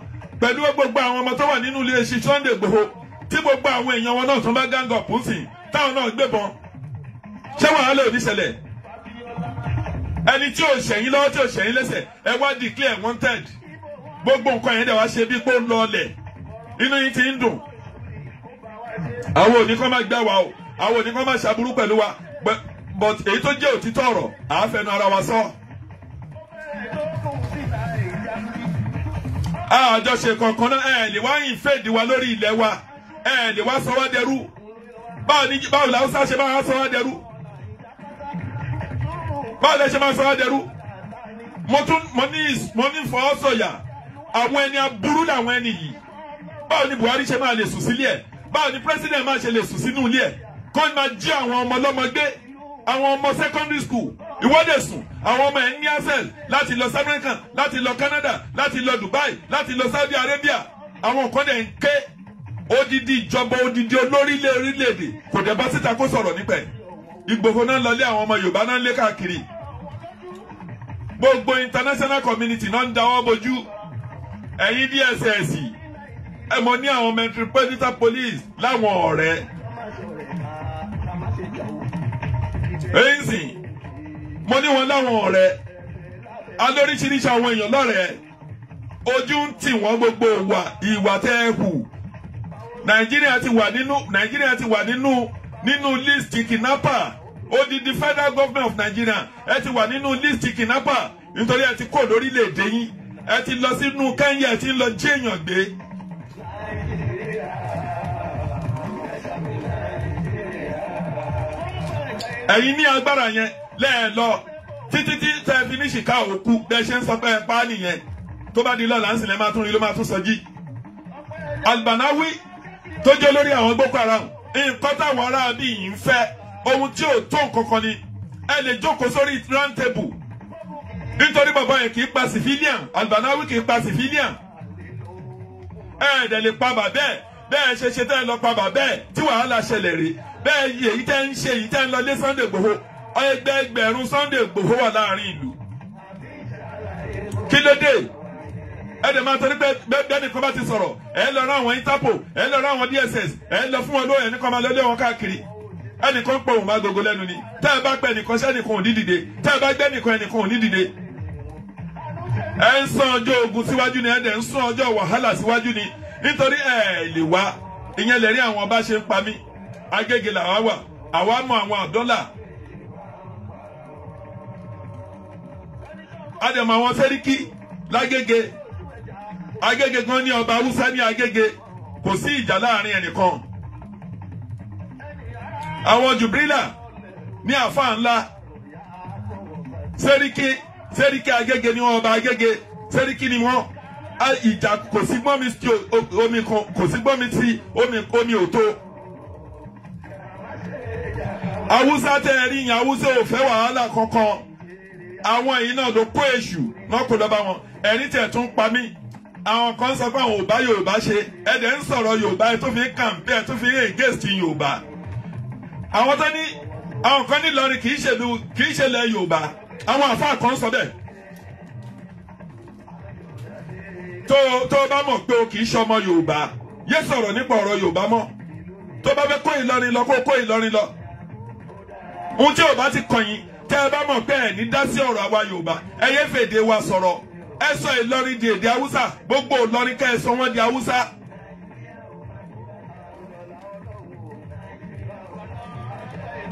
pẹ̀lú gbogbo àwọn ọmọ tó wà nínú ilé ṣe Sunday Igboho tí gbogbo àwọn èèyàn wọn náà tún bá gang up ń sìn táwọn náà gbébọn ṣé wàhálà ò ní ṣẹlẹ̀ ẹni tí ò ṣẹ̀yìn lọ́wọ́ tí ò ṣẹ̀yìn lẹ́sẹ̀ ẹ wá declare wanted gbogbo nǹkan yẹn dẹ̀ wá ṣe bí pé ó lọlẹ̀ inú yín ti ń dùn àwọn òní kan máa gbá wa o àwọn òní kan máa ṣàbúrú pẹ̀lú wa but èyí tó jẹ́ òtítọ́ ọ̀rọ̀ àáfẹnu ara wa sọ. àjọṣe kankan náà ẹ lè wá yìn fèdí wa lórí ilẹ̀ wa ẹ lè wá sọ wá dẹrú báwo la Hausa ṣe máa sọ wá dẹrú báwo lẹ ṣe máa sọ wá dẹrú mo ní fọwọ́ sọ̀yà àwọn ẹni aburú làwọn ẹni yìí báwo ni Buhari ṣe máa lè sùn sílé ẹ̀ báwo ni president máa ṣe lè sùn sínú ilé ẹ̀ kó máa jí àwọn ọmọ ọlọ́mọ gbé àwọn ọmọ secondary school ìwọ́de sùn àwọn ọmọ ẹ̀ ní access láti lọ America láti lọ Canada láti lọ Dubai láti lọ Saudi Arabia àwọn kan dẹ̀ ń ké odidi ìjọba odidi olórílẹ̀ orílẹ̀-èdè kò dẹ̀ bá síta kó sọ̀rọ̀ nípẹ̀. Ìgbòho náà lọlé àwọn ọmọ Yorùbá náà lé káàkiri. Gbogbo international community náà ń dáwọ́ bojú. Ẹ̀yin DSS ẹ mọ̀ ní àwọn Metropolitan Police láwọn ọ̀rẹ́. Èyí sì mo ní wọn láwọn ọ̀rẹ́. Alóríṣiríṣi àwọn èèyàn lọ́rẹ̀ẹ́. Ojú ń tì wọ́n gbogbo ìwà tẹ́ ẹ hù. Nàìjíríà ti wà nínú list kidnapper. Odidi federal government of Nigeria ẹ ti wà nínú list kidnapper nítorí ẹ ti kó lórílẹ̀-èdè yín. Ẹ ti lọ sínú Kenya, ẹ ti lọ jí èèyàn gbé. Ẹ̀yin ní agbára yẹn lẹ́ẹ̀ lọ títí tí tẹ́ fi ní ṣìkà òkú bẹ́ẹ̀ ṣe ń sọ pé ẹ pa á nìyẹn. Tó bá di lọ́la ń sìn lẹ́ máa tún rí ló máa tún sọ jí. Albanawi tó jẹ́ lórí àwọn Boko Haram nǹkan táwọn ará bí yìí ń fẹ́ ohun tí ò tó nǹkan kan ni ẹ lè jókòó sórí round table nítorí bàbá yẹn kì í pa civilian. Albanawi kì í pa civilian. Ẹ dẹ̀ lè pa bàbá bẹ́ẹ̀ ṣe tẹ́ ẹ lọ pa bàbá tí wàhálà ṣẹlẹ̀ rè bẹ́ẹ̀ èyí tẹ́ ń ṣe èyí tẹ́ ń lọ lé Sunday Igboho ẹgbẹ̀rún Sunday Igboho wà láàrin ìlú. Kí ló dé? Ẹ̀dẹ̀ máa torí pé bẹ́ẹ̀ nìkan bá ti sọ̀rọ̀ ẹ̀ lọ rán àwọn Interpol ẹ̀ lọ rán àwọn DSS ẹ̀ lọ fún wọn lóyè ẹnìkan máa lọ lé wọn káàkiri. Ẹnìkan pọ̀ òun máa gogo lẹ́nu ni. Tẹ́ ẹ bá pẹ́ nìkan ṣẹ́ nìkan ò ní dìde. Tẹ́ ẹ bá gbẹ́ nìkan ẹnìkan ò ní dìde. Ẹ ń sún ọjọ́ ogun síwájú ni ẹ̀dẹ̀ ń sún ọjọ́ wàhálà síwájú ni. Nítorí ẹ̀ lè wá ìyẹn lè rí àwọn ọba ṣe ń pa mí. Agége làwa wà àwa mọ àwọn Abdullah. Adẹ̀mọ̀ àwọn Sẹ́ríkì lágége. Agége gan ní ọba Hausa ní Agége kò sí ìjà láàrin ẹnìkan. Àwọn Jubrila ní àfáà ńlá. Sẹ́ríkì Agége ní wọn ọba Agége. Sẹ́ríkì ni wọn. Ìjà kò sí gbọ́n mi sí omi kan kò sí gbọ́n mi sí omi òtó. Hausa tẹ́ ẹ rí yẹn Hausa ò fẹ́ wàhálà kankan. Àwọn èyí náà ló kó èṣù náà kó lọ́ba wọn. Ẹ̀rín tẹ̀ tún pa mí. Àwọn kan sọ pé àwọn ò bá Yorùbá ṣe ẹ̀dẹ̀ ń sọ̀rọ̀ Yorùbá ẹ̀ tó fi ń campaign tó fi ń against Yorùbá. Àwọn tó ní àwọn kan ní Ìlọrin kì í ṣe lẹ̀ Yorùbá. Àwọn àfáà kan sọ bẹ́ẹ̀. Tó bá mọ̀ pé o kì í ṣọmọ Yorùbá yé sọ̀rọ̀ nípa ọ̀rọ̀ Yorùbá mọ́. Tó bá fẹ́ kó Ìlọrin lọ kó Ìlọrin lọ. Ohun tí Yorùbá ti kọ̀yìn tẹ́ ẹ bá mọ̀ pé ẹ̀ ní dá sí ọ̀rọ̀ àwa Yorùbá ẹ yé fèdè wa sọ̀rọ̀. Ẹ sọ Ìlọrin di èdè Haúsá gbogbo Ìlọrin kẹ́ ẹ sọ wọ́n di Haúsá.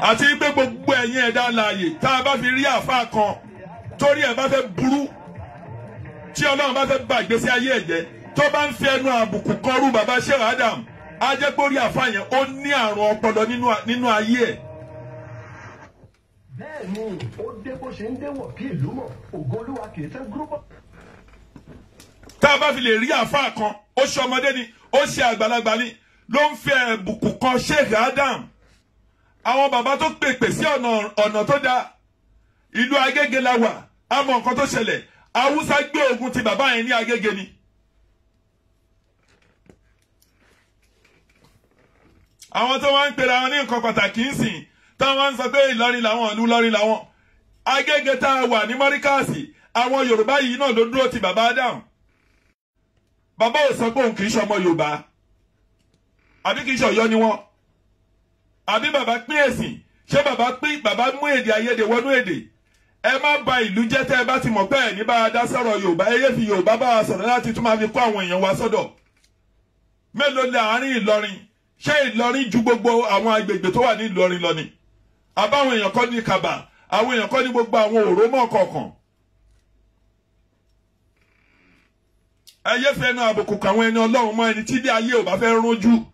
Àti pé gbogbo ẹ̀yin ẹ̀dá alààyè tá a bá fi rí àfáà kan torí ẹ̀ bá fẹ́ burú tí Ọlọ́run bá fẹ́ bà ìgbésí ayé ẹ̀ jẹ́ tó bá ń fi ẹnu àbùkù kan rú bàbá Sheikh Adam á jẹ́ pé orí àfáà yẹn ó ní àrùn ọpọlọ nínú ayé ẹ̀. Bẹ́ẹ̀ni ó dé bó ṣe ń déwọ̀ kí ìlú mọ̀ Ògolúwa kì í fẹ́ gúrúpọ̀. Tá a bá fi lè rí àfáà kan ó ṣe ọmọdé ni ó ṣe àgbàlagbà ni ló ń fi ẹ̀bùkù kan Sheikh Adam. Àwọn bàbá tó pèpè sí ọ̀nà tó dáa ìlú Agége la wà á mọ nǹkan tó ṣẹlẹ̀ Haúsá gbé ogun ti bàbá yẹn ní Agége ni. Àwọn tó wá ń pèrè àwọn ní nǹkan pàtàkì ń sìn táwọn ń sọ pé Ìlọrin làwọn ìlú Ìlọrin làwọn. Agége tá a wà ní Mọ́ríkàsì àwọn Yorùbá yìí náà ló dúró ti bàbá Adam. Bàbá ò sọ pé òun kì í ṣọmọ Yorùbá àbí kì í ṣọ̀yọ́ ni wọ́n àbí bàbá pín ẹ̀sìn ṣé bàbá mú èdè àìyedè wọnú èdè. Ẹ má ba ìlú jẹ́ tẹ́ ẹ bá ti mọ̀ pé ẹ̀ ní bá a dá sọ̀rọ̀ Yorùbá ẹ yé fi Yorùbá bá a sọ̀rọ̀ láti tún máa fi kó àwọn èèyàn wa sọ́dọ̀. Mélòó lẹ àárín Ìlọrin ṣé Ìlọrin ju gbogbo àwọn agbègbè tó wà ní Ìlọrin lọ ni? Àbáwọn èèyàn kọ́ ní Kàbà àwọn èèyàn kọ́ ní gbogbo àwọn òrómọ̀ kọ̀ọ̀kan. Ẹ yé fẹnu àbùkù kàwọn ẹni Ọlọ́run mọ́ ẹni tí bí ayé ò bá fẹ́ rójú.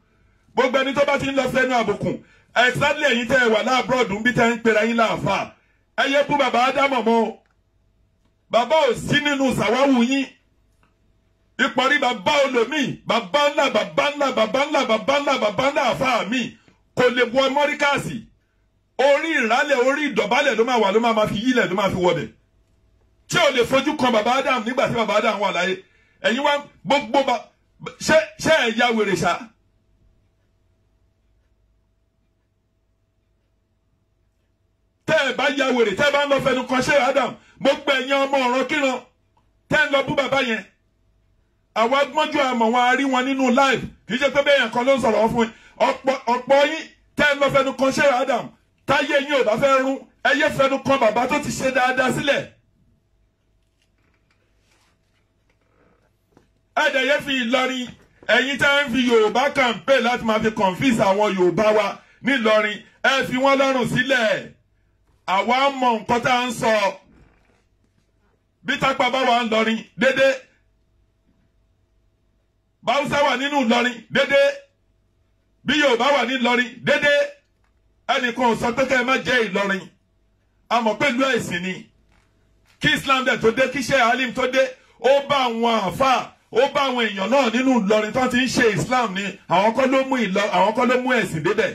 Gbogbo ẹni tó bá ti ń lọ fẹnu àbùkù exactly ẹ̀yin tẹ́ ẹ wà láàbùrọ̀dù bí tẹ́ ń pera yín láàfà. Ẹ yé bú bàbá Ádámọ̀ mọ́. Bàbá ò sí nínú sàwáwù yín. Ìpọ̀rí bàbá olómi bàbá ńlá àfáà mi kò lè wọ Mọ́ríkàsì. Orí ìrálẹ̀ orí ìdọ̀bálẹ̀ ló máa wà ló máa fi yílẹ̀ ló máa fi wọbẹ̀. Tí ò lè fojú kan bàbá Adam nígbà tí bàbá Adam wà láyé. Ẹ̀yin wá gbogbo ṣé ẹ ya wèrè ṣá. tẹ́ ẹ bá ya wèrè tẹ́ ẹ bá ń lọ fẹnu kan ṣé Adam gbogbo ẹ̀yin ọmọ ọ̀ràn kíran tẹ́ ń lọ bú bàbá yẹn àwa gbọ́njú àmọ̀ wọn a rí wọn nínú live kì í ṣe pé bẹ́ẹ̀ yẹn kan ló ń sọ̀rọ̀ fún yín ọ̀pọ̀ yín tẹ́ ń lọ fẹnu kan ṣé Adam táyé yín ò bá fẹ́ rún ẹ yé fẹnu kan bàbá tó ti ṣe dáadáa sílẹ̀. ẹ̀dẹ̀ yẹn fi Ìlọrin ẹ̀yin tẹ́ ń fi Yorùbá campaign láti máa fi confuse àwọn Yorùbá wa nílọrin ẹ fi wọ́n lọ́rùn sílẹ̀ àwa mọ nǹkan tá à ń sọ bí tápá bá wà ń lọrin dédé báwùsá wà nínú Ìlọrin dédé bí Yorùbá wà ní Ìlọrin dédé ẹnìkan ò sọ pé kẹ́ ẹ má jẹ́ Ìlọrin àmọ́ pẹ̀lú ẹ̀sìn ni kí Islam dẹ̀ tó dé kí Sheikh Alim tó dé ó bá àwọn àfáà ó bá àwọn èèyàn náà nínú Ìlọrin tó ti ń ṣe Islam ni àwọn kọ́ ló mú ẹ̀sìn débẹ̀.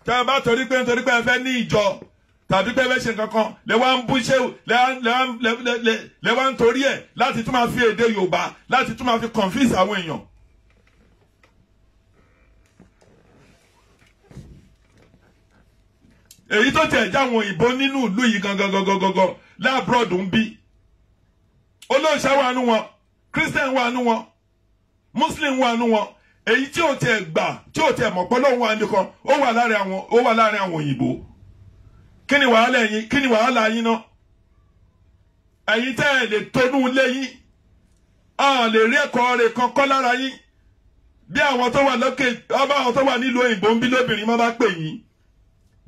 tẹ́ ẹ bá torí pé ẹ fẹ́ ní ìjọ tàbí pé ẹ fẹ́ ṣe nǹkan kan lẹ wá ń bú ṣéwù lẹ wá ń torí ẹ̀ láti tún máa fi èdè Yorùbá láti tún máa fi confuse àwọn èèyàn. èyí tó tẹ̀ jáwọn òyìnbó nínú ìlú yìí gangan láàbùrọ̀dù ń bí olóòṣà wà nú wọn Christian wà nú wọn Muslim wà nú wọn èyí tí ò tẹ̀ gbà tí ò tẹ̀ mọ̀ pọ́lọ́ wọn nìkan ó wà láàrin àwọn òyìnbó kí ni wàhálà yín náà ẹ̀yin tẹ́ ẹ̀ lè tónú lé yín a lè rí ẹ̀kọ́ rẹ̀ kan kọ́ lára yín bí àwọn tó wà lókè ọba àwọn tó wà nílùú òyìnbó ń bí lóbìnrin má bá pè yín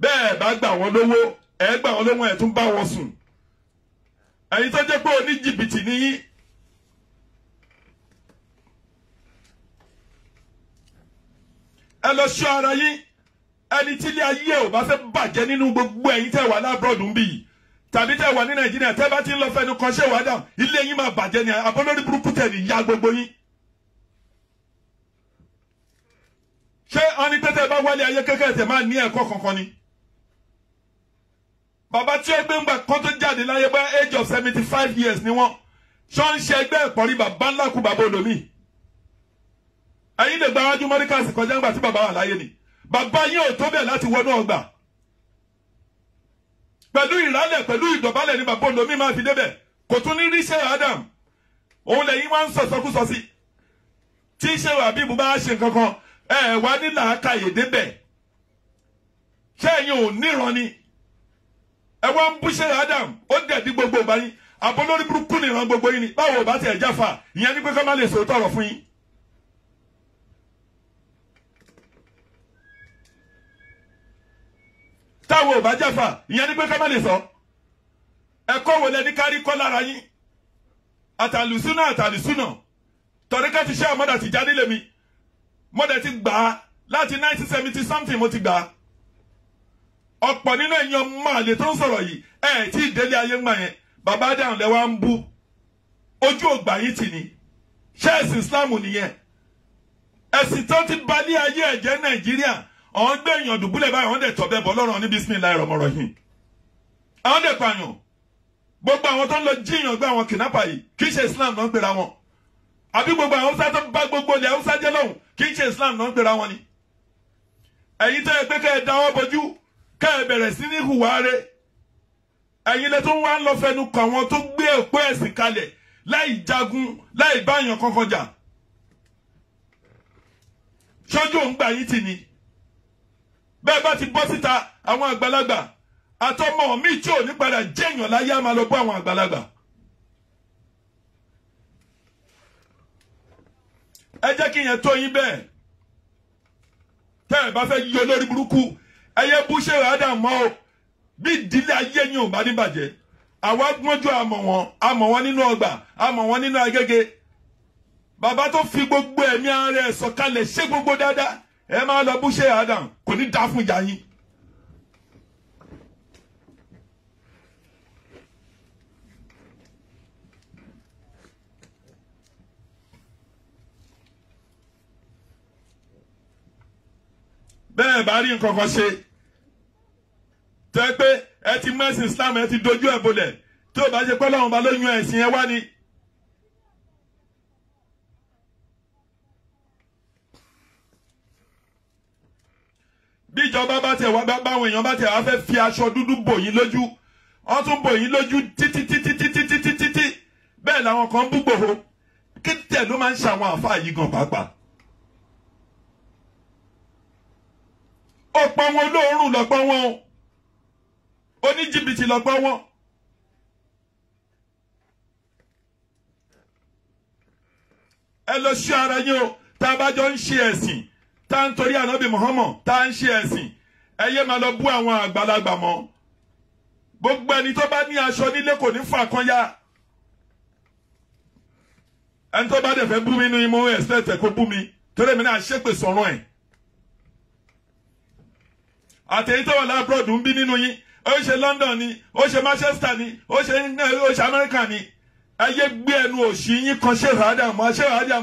bẹ́ẹ̀ bá gbà wọ́n lówó ẹ̀ gbà wọ́n lówó ẹ̀ tún bá wọn sùn ẹ̀yin tó jẹ́ pé oní jìbìtì níyí ẹ lọ ṣọ́ ara yín ẹni tí ilé ayé ò bá fẹ́ bàjẹ́ nínú gbogbo ẹ̀yin tẹ́ wà lábúrọ̀dù ń bì yìí tàbí tẹ́ wà ní Nàìjíríà tẹ́ bá ti ń lọ fẹnu kan ṣé wàá dà ilé yín máa bàjẹ́ ni àbọ̀lórí burúkú tẹ̀ ní ya gbogbo yín. ṣé ọni pé tẹ́ bá wálé ayé kékeré tẹ́ máa ní ẹ̀kọ́ kankan ni. bàbá tí ó gbé ńgbà kan tó jáde láyé bá age of 75 years ni wọ́n ṣọ́ ń ṣe ẹgbẹ́ ìpọ́nrí bàbá ńlá kú bàbá olómi. ẹ̀yin lè gba wájú mọ́ríkàsì kọjá ńgbà tí bàbá wà láyé ni bàbá yín ò tó bẹ̀ láti wọnú ọgbà pẹ̀lú ìrálẹ̀ pẹ̀lú ìdọ̀bálẹ̀ ní bàbá olómi máa fi débẹ̀ kò tún ní rí Sheikh Adam òun lẹ́yìn wá ń sọ̀sọ́kúsọ sí tí Sheikh Habib bá ṣe nǹkan kan wá ní làákàyè débẹ̀ ṣé ẹ̀yin ò níran ni ẹ wá ń bú Sheikh Adam ó dẹ̀dí gbogbo ìgbà yín àbọ̀ lórí burúkú nìran gbogbo yín ni báwo bá tiẹ̀ jáfa ìyẹn ní pé ká má lè sòótọ́ ọ̀rọ̀ fún yín. táwọn ò bá jáfa ìyẹn ní pé ká má lè sọ ẹ̀kọ́ wo lẹni kárí kọ́ lára yín àtàlùsúnà tọ̀ríkà ti ṣe àmọ́dà ti já nílé mi mọ́dà ti gbà á láti 1970 something mo ti gbà á ọ̀pọ̀ nínú ẹ̀yin ọmọ àlè tó ń sọ̀rọ̀ yìí tí ìdílé ayé ń gbà yẹn bàbá Adam lẹ́wà ń bú ojú ògbà yìí tì ní ṣé ẹ̀sìn Islam nìyẹn ẹ̀sìn tó ti balẹ̀ ayé ẹ̀jẹ̀ Nàìjíríà àwọn gbé èèyàn dùbúlẹ̀ báyìí àwọn dẹ̀ tọ̀bẹ̀ bọ̀ lọ́rọ̀ ní bismillahir rahmanir rahim àwọn dẹ̀ pààyàn gbogbo àwọn tó ń lọ jíyàn gbé àwọn kìnnápà yìí kì í ṣe Islam náà ń pera wọn àbí gbogbo àwọn Haúsá tó bá gbogbo ilẹ̀ Haúsá jẹ́ lọ́hùn kì í ṣe Islam náà ń pera wọn ni ẹ̀yin tẹ́ ẹ pé kẹ́ ẹ dáwọ́ bojú kẹ́ ẹ bẹ̀rẹ̀ sí ní hùwà rẹ̀ ẹ̀yin lẹ tó ń wá ń lọ fẹnu kọ àwọn tó gbé òpó ẹ̀sìn kalẹ̀ láì jagun láì báyàn kankan jà ṣọ́jú òun gbà yín tì ní bẹ́ẹ̀ bá ti bọ́ síta àwọn àgbàlagbà àtọmọ mi tí ò ní padà jẹ́yàn láyé á máa lọ bọ́ àwọn àgbàlagbà. ẹ jẹ́ kí yẹn tó yín bẹ́ẹ̀ tẹ́ ẹ bá fẹ́ yí olórí burúkú ẹ yẹ bú Sheikh Adam mọ́ o bí ìdílé ayé yín ò bá ní bàjẹ́ àwa gbọ́njú àmọ̀ wọn nínú ọgbà àmọ̀ wọn nínú Agége bàbá tó fi gbogbo ẹ̀mí ara ẹ̀ sọ̀kalẹ̀ ṣé gbogbo dáadáa ẹ máa lọ bú Sheikh Adam kò ní dá fún ìjà yín. bẹ́ẹ̀ bá rí nǹkan kan ṣe tẹ́ pé ẹ ti mẹ́sìn Islam ẹ ti dojú ẹ̀ bolẹ̀ tí ò bá ṣe pé Ọlọ́run bá lóyún ẹ̀sìn ẹ wá ni ìjọba bá tẹ̀ wá báwọn èèyàn bá tẹ̀ wá fẹ́ fi aṣọ dúdú bò yín lójú wọ́n tún bò yín lójú títí bẹ́ẹ̀ làwọn kan bú Ìgbòho kí tẹ̀ ló máa ń ṣàwọn àfáà yìí gan pàápàá. ọ̀pọ̀ wọn olóòórùn lọ́pọ̀ wọn oníjìbìtì lọ́pọ̀ wọn. ẹ lọ ṣe ara yín o tá a bá jọ ń ṣe ẹ̀sìn tá a ń torí ànábì Muhammad tá a ń ṣe ẹ̀sìn ẹ yé máa lọ bú àwọn àgbàlagbà mọ́. gbogbo ẹni tó bá ní aṣọ nílé kò ní fà kan ya. ẹni tó bá dẹ̀ fẹ́ bú mi nínú imú ẹ̀sẹ̀ kó bú mi torí èmi náà ṣépè sọ̀rọ̀ ẹ̀. àtẹ̀yí tó wà lábúròdù ń bí nínú yín ó ṣe London ni ó ṣe Manchester ni ó ṣe America ni ẹ yé gbé ẹnu òṣì yín kan ṣe Adam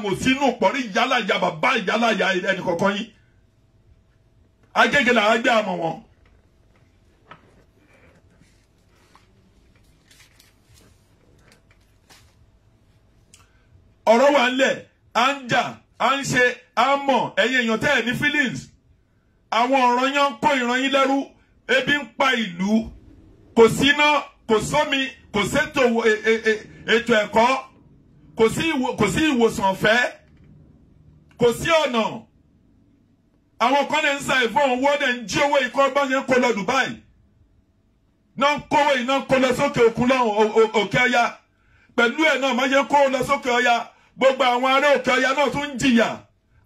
ò sínú pọ̀rí ìyálàyà bàbá ìyálàyà ẹnì kọ̀ọ̀kan yín Agége làwọn gbé àmọ̀ wọn. ọ̀rọ̀ wà ńlẹ̀ à ń jà à ń ṣe à ń mọ̀ ẹ̀yin èèyàn tẹ́ ẹ̀ ní feelings àwọn ọ̀rọ̀ yẹn ń kó ìran yín lẹ́rú ebi ń pa ìlú kò síná kò sómi kò sétò ètò ẹ̀kọ́ kò sí ìwòsàn ọ̀fẹ́ kò sí ọ̀nà àwọn kan lè ń sa ìfọ̀n owó dẹ̀ ń jí owó ikọ́ bá yẹn kó lọ Dubai náà ń kówó iná kó lọ sókè òkun lọ́hùn òkè ọya pẹ̀lú ẹ̀ náà má yẹn kó lọ sókè ọya gbogbo àwọn ará òkè ọya náà tún ń jìyà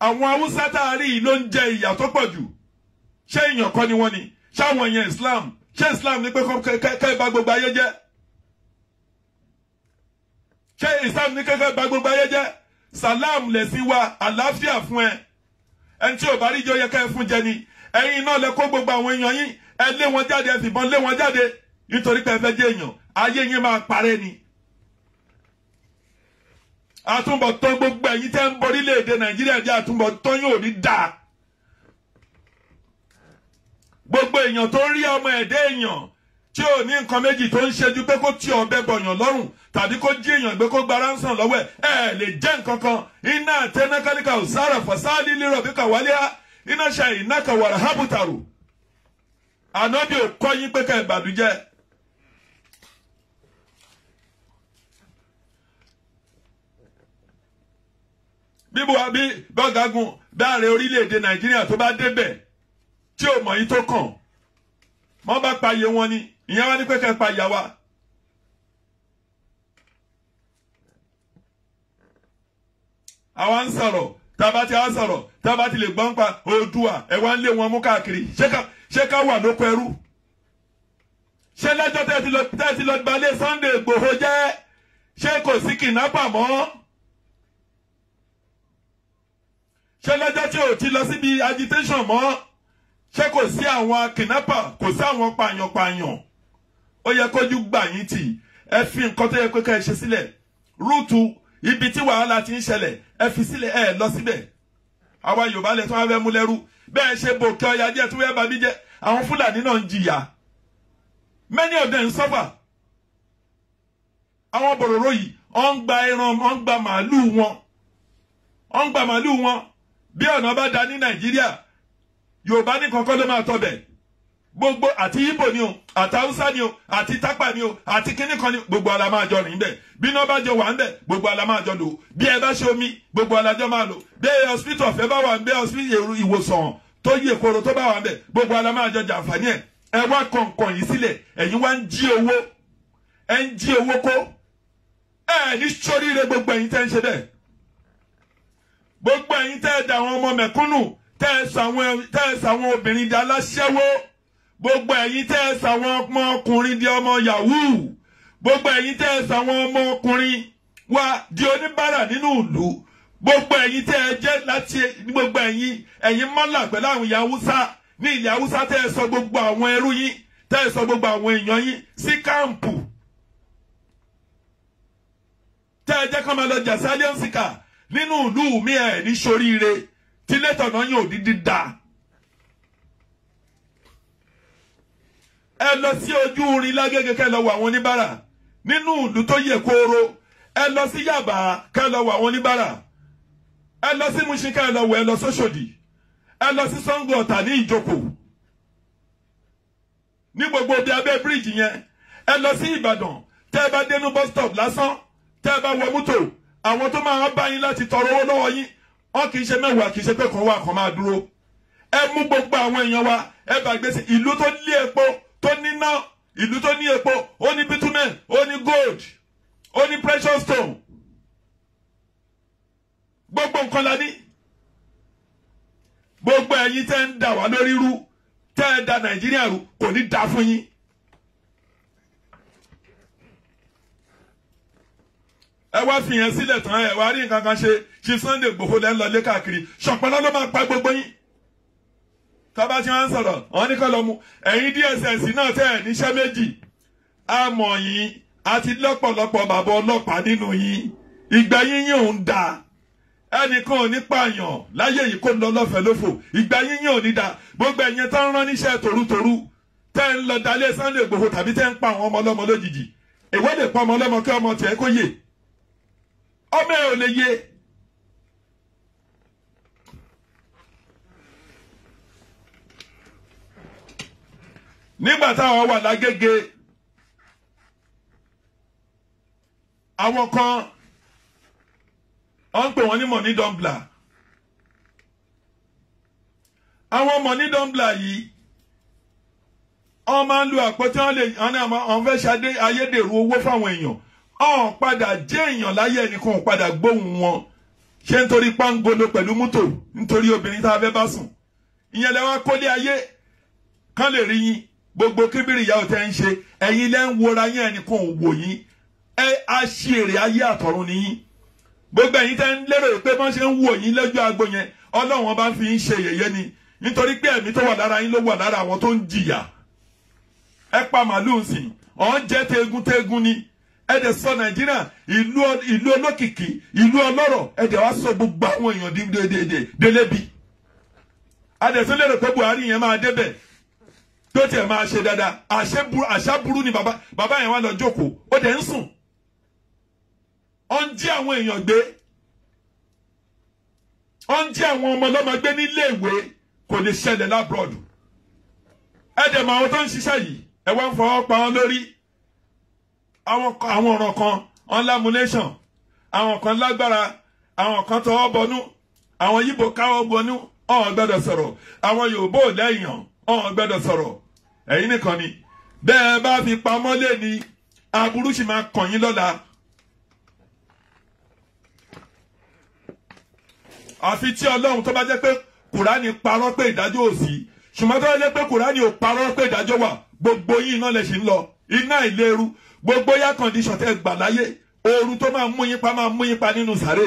àwọn Haúsá tá a rí yìí ló ń jẹ ìyà tó pọ̀ jù ṣé èèyàn kọ́ ni wọ́n ni ṣáwọn èèyàn Islam ṣé Islam ní pé kẹ́ bá gbogbo ayé jẹ́ ṣé Islam ní kẹ́ bá gbogbo ayé jẹ́ salam lẹ̀sìn wa àlàáfíà fún ẹ ẹni tí ò bá rí jẹ́ ó yẹ kẹ́ fún jẹ ni ẹ̀yin náà lẹ kó gbogbo àwọn èèyàn yín ẹ lé wọn jáde ẹ fìbọn lé wọn jáde nítorí pé ẹ fẹ́ jẹ́ èèyàn ayé yín máa parẹ́ ni. àtúbọ̀tán gbogbo ẹ̀yin tẹ́ ń borílẹ̀-èdè Nàìjíríà jẹ́ àtúbọ̀tán yóò ní dáa. gbogbo èèyàn tó rí ọmọ ẹ̀dẹ́ èèyàn tí ò ní nǹkan méjì tó ń ṣe ju pé kó tí ọbẹ̀ bọ̀yàn lọ́rùn tàbí kó jí èèyàn gbé kó gba ránṣán lọ́wọ́ ẹ̀ lè jẹ́ nǹkan kan iná àtẹnákálíkà òsára fọ̀sáàlì lérò bí kàwálíà iná ṣe ìnáka wàrà hábùtàrù ànábì ò kọ́ yín pé ká ìbàdújẹ́. bíbu àbí bọ́gàgùn dáre orílẹ̀-èdè Nàìjíríà tó bá débẹ̀ tí ò mọ̀ yín tó kàn wọ́n bá pa iye wọn ni ìyẹn wá ní pé ká pa ìyá wa. àwa ń sọ̀rọ̀ tába ti á sọ̀rọ̀ tába ti lè gbọ́n pa Oòduà ẹ̀ wá ń lé wọn mú káàkiri ṣé ká wà lóko ẹrú. ṣé lọ́jọ́ tẹ́ ti lọ gbalẹ̀ Sunday Ìgbòho jẹ́ ṣé kò sí kìnnápà mọ́. ṣé lọ́jọ́ tí ò ti lọ síbi agitation mọ́ ṣé kò sí àwọn kidnapper kò sí àwọn pààyàn ó yẹ kójú gbà yín tì ẹ fi nǹkan tó yẹ pé ká ẹ ṣe sílẹ̀ rúùtù ibi tí wàhálà ti ń ṣẹlẹ̀ ẹ fi sílẹ̀ ẹ lọ síbẹ̀ àwa Yorùbá lẹ tí wọ́n fẹ́ mú lẹ́rú bẹ́ẹ̀ ṣe bò kí ọya díẹ̀ tí wọ́n bá bí jẹ́ àwọn Fúlàní náà ń jìyà many of them suffer àwọn bòròró yìí wọ́n ń gba ẹran wọ́n ń gba màálù wọn bí ọ̀nà bá da ní Nàìjíríà Yorùbá ní kankan ló máa tọbẹ̀ gbogbo àti Ìgbò ni o àti Haúsá ni o àti Tápà ni o àti kíní kan ni gbogbo ala máa jọ rìn bẹ́ẹ̀ bí iná bá jọ wà ń bẹ̀ gbogbo ala máa jọ lò bí ẹ bá ṣe omi gbogbo alájọ máa lò bí hospital ọ̀fẹ́ bá wà ń bẹ̀ hospital ìwòsàn tó yẹ kóró tó bá wà ń bẹ̀ gbogbo ala máa jọ jàǹfààní ẹ̀ ẹ wá kọ̀ǹkọ̀ǹ yìí sílẹ̀ ẹ̀yin wá ń jí owó ẹ ń jí owó kó ẹ ní sóríire gbogbo ẹ̀yin tẹ́ ń ṣe bẹ́ẹ̀ gbogbo ẹ̀yin tẹ́ ẹ dà àwọn ọmọ mẹ̀kúnnù tẹ́ ẹ sàwọn obìnrin di aláṣẹ́wó gbogbo ẹ̀yin tẹ́ ẹ sàwọn ọmọkùnrin di ọmọ yahoo gbogbo ẹ̀yin tẹ́ ẹ sàwọn ọmọkùnrin wa di oníbàárà nínú ìlú gbogbo ẹ̀yin tẹ́ ẹ jẹ́ láti gbogbo ẹ̀yin mọ́là pẹ̀lú àwọn ilẹ̀ Haúsá ní ilẹ̀ Haúsá tẹ́ ẹ sọ gbogbo àwọn ẹrú yín tẹ́ ẹ sọ gbogbo àwọn èèyàn yín sí káàmpù tẹ́ ẹ jẹ́ kọ́ máa lọ jà sálíọ̀nsìkà nínú ìlú mi ẹ̀ ní soríire tí lẹ́tọ̀nà yín ò dídí da. ẹ lọ sí ojú orin Lágége kẹ́ lọ wọ àwọn oníbàárà nínú ìlú tó yẹ kóró ẹ lọ sí Yàbá kẹ́ lọ wọ àwọn oníbàárà ẹ lọ sí Mùṣín kẹ́ lọ wọ ẹ lọ sóṣòdì ẹ lọ sí Ṣàngó Ọ̀tà ní Ìjókòó ní gbogbo bí abẹ́ bíríìjì yẹn ẹ lọ sí Ìbàdàn tẹ́ ẹ bá dénú bus stop lásán tẹ́ ẹ bá wọ mọ́tò àwọn tó máa bá yín láti tọrọ owó lọ́wọ́ yín wọn kì í ṣe mẹ́wàá kì í ṣe pé kan wà kan máa dúró ẹ mú gbogbo àwọn èèyàn wa ẹ bá gbèsè ìlú tó ní epo tó níná ìlú tó ní epo ó ní bitumen ó ní gold ó ní precious stone gbogbo nǹkan la ní gbogbo ẹ̀yin tẹ́ ń dà wá lórí rú tẹ́ ẹ da Nàìjíríà rú kò ní dá fún yín. ẹ wá fìyẹn sílẹ̀ tán ẹ wá rí nǹkan kan ṣe Sunday Igboho lẹ́ ń lọ lé káàkiri ṣọ̀pọ̀lọ́ ló máa pa gbogbo yín. tọ́ba tí wọ́n ń sọ̀rọ̀ wọ́n ní kọ́ lọ mú ẹ̀yin DSS náà tẹ́ ẹ̀ níṣẹ́ méjì àmọ́ yín àti lọ́pọ̀lọpọ̀ bàbá ọlọ́pàá nínú yín ìgbà yín yín ò ń da ẹnìkan ò ní pààyàn láyé yìí kó ń lọ lọ́fẹ̀ẹ́ lófò ìgbà yín yín ò ní da gbogbo ẹ̀yin tó ń rán níṣẹ́ tòrútòrú tẹ́ ń lọ dalé Sunday Igboho tàbí tẹ́ ń pa àwọn ọmọ ọlọ́mọ lójijì èwo lè pa ọmọ ọlọ́mọ kí ọmọ tiẹ̀ kó yè ọmọ ẹ ò lè yé. nígbà táwọn wà lágége àwọn kan wọ́n ń pè wọ́n ní money dumbler àwọn money dumbler yìí wọ́n máa ń lo àpótí wọ́n fẹ́ ṣe ayédèrú owó fáwọn èèyàn ọ̀n padà jẹ́ èèyàn láyé ẹnìkan ò padà gbóhùn wọn ṣé nítorí pangolo pẹ̀lú mọ́tò nítorí obìnrin tá a fẹ́ bá sùn ìyẹn lẹ́wọ́n kólé ayé kán lè rí yín gbogbo kíbìrì ìyá òtẹ́ ń ṣe ẹ̀yin lẹ́ ń wora yín ẹnìkan ò wò yín ẹ aṣèrè ayé àtọ̀run nìyín gbogbo ẹ̀yin tẹ́ ń lérò pé wọ́n ṣe ń wò yín lójú agbo yẹn Ọlọ́run bá fi ń ṣe yẹ̀yẹ́ ni nítorí pé ẹ̀mí tó wà lára yín ló wà lára àwọn tó ń jìyà ẹ pa màlúù sìn ọ̀n jẹ́ tegun ni ẹ dẹ̀ sọ Nàìjíríà ìlú olókìkí ìlú ọlọ́rọ̀ ẹ dẹ̀ wá sọ gbogbo àwọn èèyàn délébi a dẹ̀ tún lérò pé Buhari yẹn máa débẹ̀ tó tiẹ̀ máa ṣe dáadáa àṣà burú ni bàbá yẹn wá lọ jókòó ó dẹ̀ ń sùn ó ń jí àwọn èèyàn gbé ó ń jí àwọn ọmọ ọlọ́mọ gbé nílé ìwé kò lè ṣẹlẹ̀ lábúrọ̀dù ẹ dẹ̀ mọ àwọn tó ń ṣiṣẹ́ yìí ẹ wá ń fọwọ́ pa wọn lórí àwọn ọ̀ràn kan on lamination àwọn kan lágbára àwọn kan tọwọ́ bọnú àwọn Yíbò káwọ́ bọnú ọ̀hún gbọ́dọ̀ sọ̀rọ̀ àwọn Yorùbá ò lẹ́yìn ọ̀hún gbọ́dọ̀ sọ̀rọ̀ ẹ̀yin nìkan ni bẹ́ẹ̀ bá fi pamọ́ lé ní aburú sì máa kàn yín lọ́la. àfi tí Ọlọ́run tó bá jẹ́ pé Kùránì parọ́ pé ìdájọ́ ò sí ṣùgbọ́n tó bá jẹ́ pé Kùránì ò parọ́ pé ìdájọ́ wà gbogbo yín iná lè ṣì ń lọ iná ìléru gbogbo yá condition tẹ́ gbà láyé ooru tó máa mú yín pa nínú sàré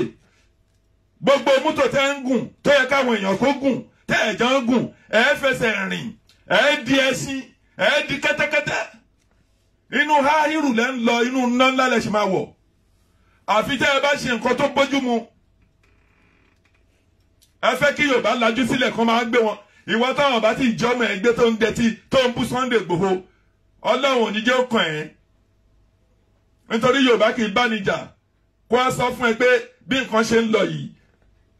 gbogbo mọ́tò tẹ́ ń gùn tó yẹ káwọn èèyàn kó gùn tẹ́ ẹ̀jọ̀ ń gùn ẹ̀ fẹsẹ̀ rìn ẹ̀ di ẹṣin ẹ̀ di kẹ́tẹ́kẹ́tẹ́ inú háhírù lẹ́ ń lọ inú ńlá ńlá lẹ́ ṣì máa wọ̀ àfi tẹ́ ẹ bá ṣe nǹkan tó bójú mu ẹ fẹ́ kí Yorùbá lajú sílẹ̀ kan máa gbé wọn ìwọ táwọn bá ti jọmọ ẹgbẹ́ tó ń dẹtí tó ń bú Sunday Igboho Ọlọ́run ò ní jẹ́ ó kàn ẹ́ nítorí Yorùbá kì í bá níjà kó a sọ fún ẹ pé bí nǹkan ṣe ń lọ yìí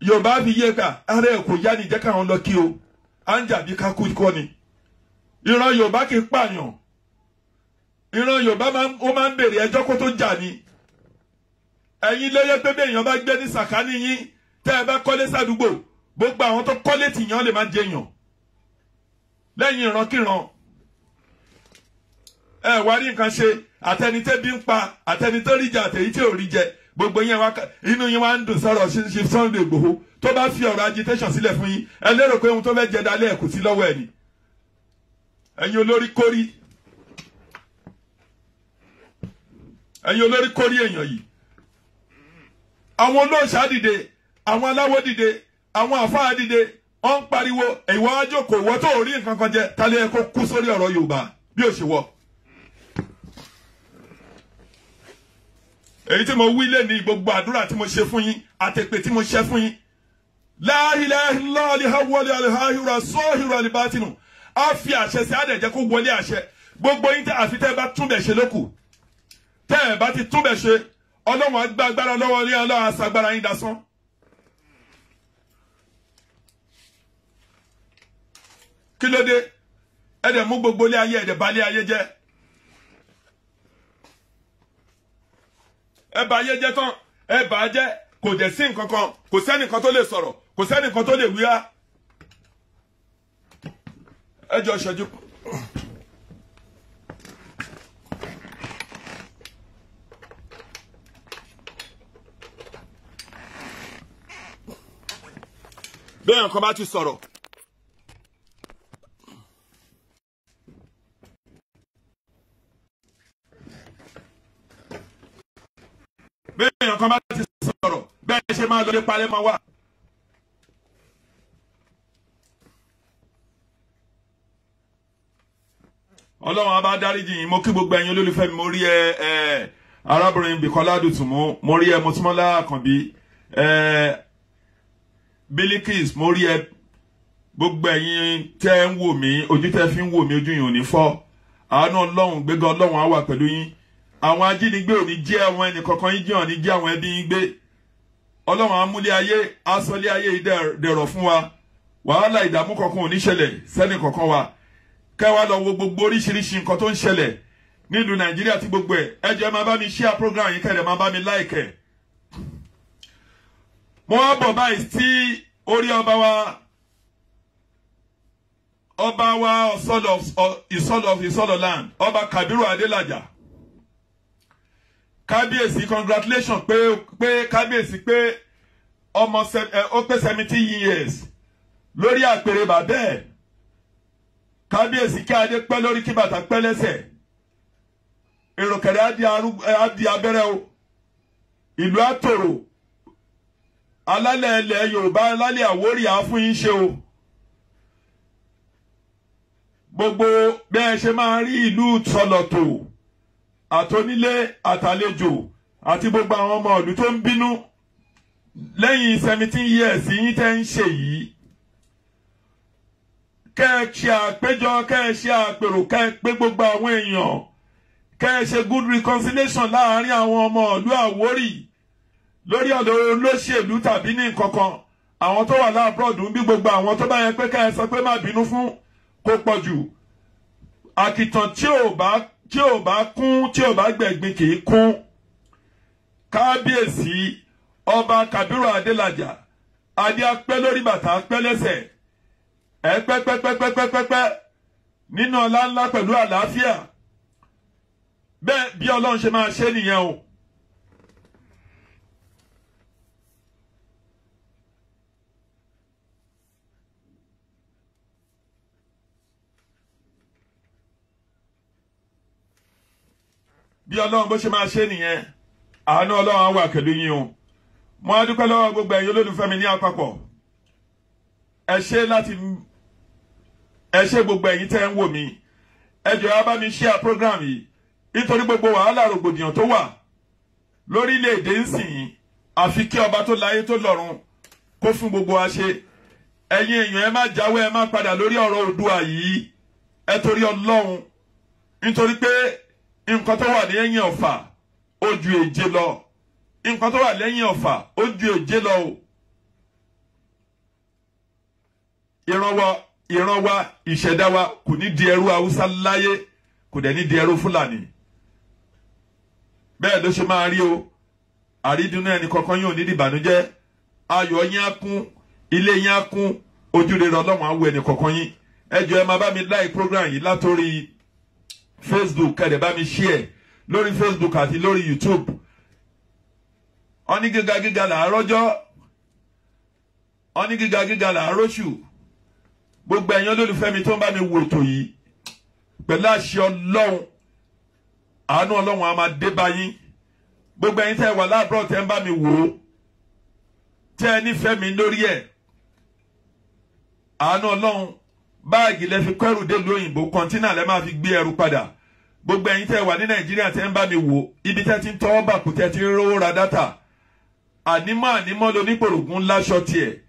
Yorùbá fi yé ká ara ẹ kò yá ni jẹ́ káwọn lọ kí o à ń jà bí ká kú kọ́ ni ìran Yorùbá kì í pààyàn ìran Yorùbá ó máa ń bèrè ẹjọ́ kó tó jà ni ẹ̀yin lóye pé bí èèyàn bá gbé ní sàkání yín tẹ́ ẹ bá kọ́lé sádùúgbò gbogbo àwọn tó kọ́lé tìyàn lè má jẹyàn lẹ́yìn ìrankíran ẹ wá rí nǹkan ṣe àtẹnitẹ́ bí ń pa àtẹnitẹ́ rí jẹ àtẹ̀yí tí ò rí jẹ gbogbo yẹn wá inú yín wá ń dùn sọ̀rọ̀ ṣe Sunday Igboho tó bá fi ọ̀rọ̀ agitation sílẹ̀ fún yín ẹ lérò pé ohun tó fẹ́ jẹ dalẹ́ kò sí lọ́wọ́ ẹ̀ ni ẹ̀yin olórí kórí èèyàn yìí àwọn olóòṣà dìde àwọn aláwọ̀ dìde àwọn àfáà dìde wọ́n ń pariwo ìwọ ajókòó ìwọ tó rí nǹkan kan jẹ tálẹ́ ẹ kó kú sórí ọ̀rọ̀ Yorùbá bí ó ṣe wọ. èyí tí mo wí lé ní gbogbo àdúrà tí mo ṣe fún yín àtẹ̀pẹ̀ tí mo ṣe fún yín la ilaha illallah alihawwali alihahira sọ́hìrò alibatinu á fi àṣẹ sí àdẹ̀jẹ́ kó wọlé àṣẹ gbogbo yín tẹ́ àfi tẹ́ bá túnbẹ̀ ṣe lókù tẹ́ ẹ̀ bá ti túnbẹ̀ ṣe Ọlọ́run agbára lọ́wọ́ ní Ọlọ́run aṣagbára yín dasán. kí ló dé ẹ dẹ̀ mú gbogbo ilé ayé ẹ dẹ̀ bà ilé ayé jẹ́. Ẹ bà ayé jẹ́ tán, ẹ bà á jẹ́, kò dẹ̀ sí nǹkan kan, kò sẹ́nìkan tó lè sọ̀rọ̀, kò sẹ́nìkan tó lè wíyá. Ẹ jọ ṣẹ́jú. Bẹ́ẹ̀ nǹkan bá ti sọ̀rọ̀. Bẹ́ẹ̀ nǹkan bá ti sọ̀rọ̀, bẹ́ẹ̀ ṣe máa lọ lé palẹ̀ máa wà. Ọlọ́run á bá dáríjì yín, mo kí gbogbo ẹ̀yin olólùfẹ́ mi, mo rí arábìnrin Bíkọ́lá Dùtùmú, mo rí Mọ́túnmọ́lá Àkànbí, Bilikis, mo rí gbogbo ẹ̀yin tẹ́ ń wò mí, ojú tẹ́ fi ń wò mí, ojú yín ò ní fọ́. Àánú Ọlọ́run, gbéga Ọlọ́run á wà pẹ̀lú yín. Àwọn ajínigbé ò ní jẹ́ àwọn ẹnì kankan yín jẹ́ ò ní jẹ́ àwọn ẹbí yín gbé. Ọlọ́run á múlé ayé, á sọlé ayé yìí dẹ̀rọ̀ fún wa. Wàhálà ìdààmú kankan ò ní ṣẹlẹ̀ sẹ́nì kankan wa. Kẹ́wàá lọ wo gbogbo oríṣiríṣi nǹkan tó ń ṣẹlẹ̀ nílùú Nàìjíríà tí gbogbo ẹ̀. Ẹ jẹ́ máa bá mi share program yìí kẹ́lẹ̀ máa bá mi like ẹ̀. Mo wá bọ̀ báyìí sí orí ọba wa Ìsọlọ̀ land, ọba Kabiru Adélàjà. Kábíyèsí, congratulations pé kábíyèsí pé ọmọ ó pé 70 years lórí àpèrè bàbá ẹ̀. Kábíyèsí kí adé pẹ́ lórí kí bàtà pẹ́ lẹ́sẹ̀. Èròkẹ̀rẹ̀ á di abẹ́rẹ́ o. Ìlú àtòrò. Alálẹ̀ ilẹ̀ Yorùbá, alálẹ̀ Àwórì á fún yín ṣe o. Gbogbo bẹ́ẹ̀ ṣe máa rí ìlú sọlọ̀tò, àtonílé, àtàlejò, àti gbogbo àwọn ọmọ ìlú tó ń bínú lẹ́yìn 17 years yín tẹ́ ń ṣe yìí. Kẹ́ ẹ ṣe àpéjọ, kẹ́ ẹ ṣe àpèrò, kẹ́ ẹ pé gbogbo àwọn èèyàn, kẹ́ ẹ ṣe good reconciliation láàárín àwọn ọmọ ìlú Àwórì lórí ọ̀dọ̀ olóṣèlú tàbí ní nǹkankan. Àwọn tó wà láàbùrọ̀dù ń bí gbogbo àwọn tó bá yẹ pé kẹ́ ẹ sọ pé má bínú fún kó pọ̀ jù. Àkìtàn tí ò bá kún, tí ò bá gbẹ̀gbin kì í kún. Kábíyèsí ọba Kabiru Adélàjà, adé apẹ́ lórí bàtà apẹ́ lẹ́sẹ̀. Ẹ pẹ́pẹ́pẹ́pẹ́pẹ́pẹ́ nínú ọlá ńlá pẹ̀lú àlàáfíà. Bẹ́ẹ̀ bí Ọlọ́run ṣe máa ṣe nìyẹn o. Bí Ọlọ́run bó ṣe máa ṣe nìyẹn. Àánú Ọlọ́run á wà pẹ̀lú yín o. Mo á dúpẹ́ lọ́wọ́ gbogbo ẹ̀yin olólùfẹ́ mi ní àpapọ̀. Ẹ ṣé gbogbo ẹ̀yin tẹ́ ń wò mí. Ẹ jọ̀ọ́ bá mi share program yìí. Nítorí gbogbo wàhálà rògbòdìyàn tó wà lórílẹ̀-èdè ń sìn, àfi kí ọba tó láyé tó lọ́run kó fún gbogbo wa ṣe. Ẹ̀yin èèyàn ẹ má jáwọ́, ẹ má padà lórí ọ̀rọ̀ Oòduà yìí. Ẹ torí Ọlọ́run. Nítorí pé nǹkan tó wà lẹ́yìn ọ̀fà ó ju èje lọ. Nǹkan tó wà lẹ́yìn ọ̀fà ó ju èje lọ o. Ìran wa, ìṣẹ̀dá wa kò ní di ẹrú Haúsá láyé, kò dẹ̀ ní di ẹrú Fúlàní. Bẹ́ẹ̀ ló ṣe máa rí o. Àrídùnnú ẹnì kankan yóò ní ìbànújẹ́. Ayọ̀ yín á kún, ilé yín á kún, ojú rere Ọlọ́run á wo ẹnì kankan yín. Ẹ jọ̀ọ́ ẹ máa bá mi like program yìí látorí Facebook, kẹ́dẹ̀ bá mi share lórí Facebook àti lórí YouTube. Wọ́n ní gíga là á rọ́jọ́, wọ́n ní gíga là á róṣù. Gbogbo ẹ̀yin olólùfẹ́ mi tó ń bá mi wò ètò yìí, pẹ̀lú àṣẹ Ọlọ́run, àánú Ọlọ́run á máa dé bá yín. Gbogbo ẹ̀yin tẹ́ wà láàbúrò tẹ́ ń bá mi wò ó, tẹ́ ẹ nífẹ̀ẹ́ mi lórí ẹ̀, àánú Ọlọ́run, báàgì lẹ fi kẹ́rù dé ìlú òyìnbó, kọ́ńtínà lẹ máa fi gbé ẹrù padà. Gbogbo ẹ̀yin tẹ́ wà ní Nàìjíríà tẹ́ ń bá mi wò, ibi tẹ́ ti ń tọwọ́ bàkú tẹ́ ti ń rówó ra dátà. Ànímọ́ lónípòrògùn láṣọ tiẹ̀.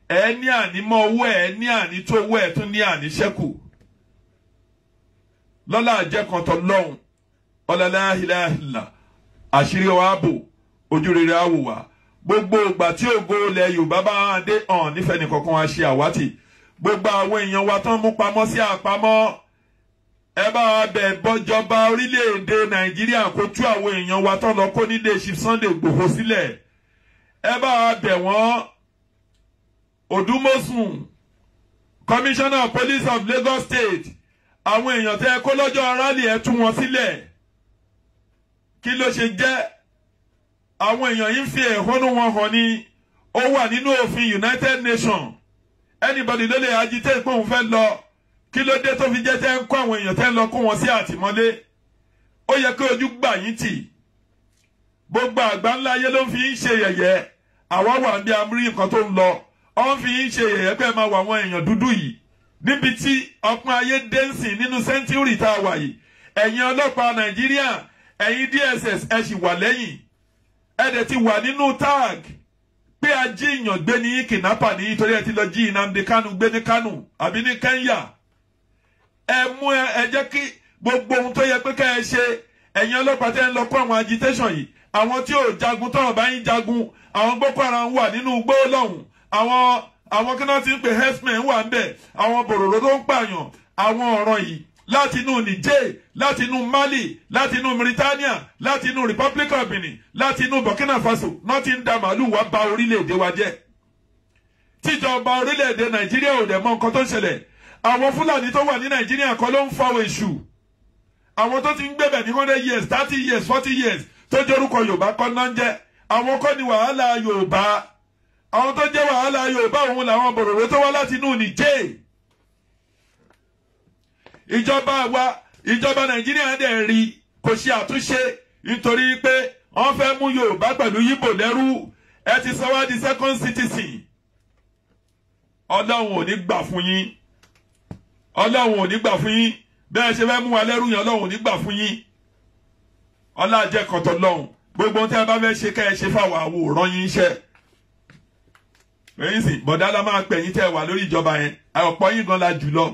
Ẹ ní ànímọ́ owó ẹ ní àní tó owó ẹ tún ní àní ṣẹ́kù. Lọ́lá àjẹkàn tọ́ lọ́hùn. Ọlọ́lá ìlàhìlà. Àṣírí wa bò. Ojú rere á wò wá. Gbogbo ìgbà tí ògo ilẹ̀ Yorùbá bá dé hàn nífẹ̀ẹ́ nìkankan wá ṣe àwátì. Gbogbo àwọn èèyàn wa tán mú pamọ́ sí àpamọ́. ẹ bá wa bẹ̀ bọ́jọba orílẹ̀-èdè Nàìjíríà kó tú àwọn èèyàn wa tó lọ kó nílé Chief Sunday Igboho sílẹ̀. Ẹ bá wa bẹ̀ wọ́n. Odumosun, Commissioner of Police of Lagos State, àwọn èèyàn tẹ́ kó lọ́jọ́ rally ẹ tú wọn sílẹ̀. Kí ló ṣe jẹ́? Àwọn èèyàn yìí fi ẹ̀hónú wọn hàn ní ó wà nínú òfin United Nations. Anybody ló lè agitate pé òun fẹ́ lọ. Kí ló dé tó fi jẹ́ tẹ́ ń kó àwọn èèyàn tẹ́ ń lọ kó wọn sí àtìmọ́lé? Ó yẹ kí ojú gbà yín tì. Gbogbo àgbáńlá ayé ló fi ń ṣe yẹ̀yẹ́. Àwa wà ní amúrí nǹkan tó ń lọ. Wọ́n fi ń ṣe yẹ̀yẹ́ pé máa wà àwọn èèyàn dúdú yìí. Níbi tí ọpọ́n ayé dẹ́nsìn nínú sẹ́ńtúrì tá a wà yìí. Ẹ̀yin ọlọ́pàá Nàìjíríà, ẹ̀yin DSS ẹ sì wà lẹ́yìn. Ẹ dẹ̀ ti wà nínú tag. Pé a jí èèyàn gbé ní kidnapper ní torí ẹ ti lọ jí Nnamdi Kanu gbé ní Kanu àbí ní Kenya. Ẹ jẹ́ kí gbogbo ohun tó yẹ pé ká ẹ ṣe ẹ̀yin ọlọ́pàá tẹ́ ń lọ kó àwọn agitation yìí. Àwọn tí ò jagun tọ́rọ̀ bá yín jagun, àwọn Boko Haram wà nínú igbó lọ́hùn. Àwọn kí náà ti ń pè herdsmen wà ń bẹ̀. Àwọn bòròrò tó ń pààyàn. Àwọn ọ̀ràn yìí láti inú Niger, láti inú Mali, láti inú Mauritania, láti inú Republic of Benin, láti inú Burkina Faso, náà ti ń da màálù wá ba orílẹ̀-èdè wa jẹ́. Tíjọba orílẹ̀-èdè Nàìjíríà ò dẹ̀ mọ nǹkan tó ń ṣẹlẹ̀. Àwọn Fúlàní tó wà ní Nàìjíríà kan ló ń fọwọ́ èṣù. Àwọn tó ti ń gbébẹ̀ ní 100 years, 30 years, 40 years tó jẹ́ orúkọ Yorùbá kọ́ náà ń jẹ́. Àwọn kọ́ ni wàhálà Yorùbá. Àwọn tó jẹ́ wàhálà Yorùbá òun làwọn bòròrò tó wá láti inú Niger. Ìjọba Nàìjíríà dẹ̀ rí kò ṣe àtúnṣe nítorí pé wọ́n fẹ́ mú Yorùbá pẹ̀lú Yíbò lẹ́rú. Ẹ ti sọ wá di second citizen. Ọlọ́run ò ní gbà fún yín. Ọlọ́run ò ní gbà fún yín. Bẹ́ẹ̀ ṣe fẹ́ mú wa lẹ́rú yẹn Ọlọ́run ò ní gbà fún yín. Ọlá jẹ́ kọ̀tọ̀ lọ́hùn. Gbogbo ohun tí a bá fẹ́ ṣe ká ẹ ṣe fáwọn àwòrán yín iṣẹ́. Èyí sì bọ̀dá la máa pè yín tẹ́ wà lórí ìjọba yẹn. Ọ̀pọ̀ yín gan la jùlọ.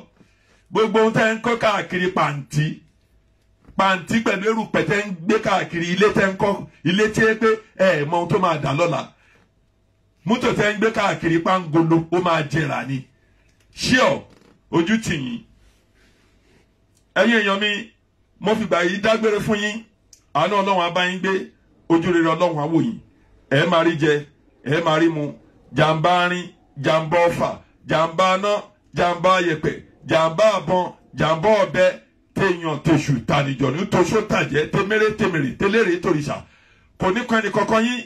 Gbogbo ohun tẹ́ ń kọ́ káàkiri pàǹtí pẹ̀lú erùpẹ̀ tẹ́ ń gbé káàkiri ilé tẹ́ ń kọ́ ilé tí ẹ pé mọ ohun tó máa dà lọ́la. Mọ́tò tẹ́ ń gbé káàkiri pàǹgolo ó máa jẹrà ni. Ṣíọ̀ ojú tì yín. Ẹ̀yin èèyàn mi, mo fìgbà yìí dágbére fún yín. Àánú Ọlọ́run á bá yín gbé, ojú rere Ọlọ́run á wò yín. Ẹ máa rí jẹ, ẹ máa rí mu. Jàmbá rin, jàmbá ọfà, jàmbá aná, jàmbá yẹ̀pẹ̀, jàmbá àbọn, jàmbá ọ̀bẹ, téèyàn tèṣù tànìjọ ní toṣó tàjẹ́, tèméré tèmèrè, télérè tòrìṣà. Kò ní kan ẹnì kankan yín.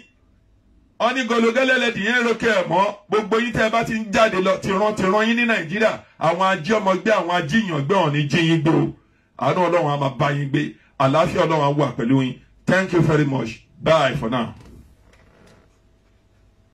Wọ́n ní gọlọgẹ́lẹ́lẹ́dì yẹn rókè ẹ̀ mọ́. Gbogbo yín tẹ́ ẹ bá ti ń jáde lọ ti rán yín ní Nàìjíríà. Àwọn ají ọmọgbé, àwọn ajíyàn gbé wọn ní jí yín gbé o. Àánú Ọlọ́run á máa bá yín gbé. Àlàáfíà Ọlọ́run á wà pẹ̀lú yín. Thank you very much. Bye for now.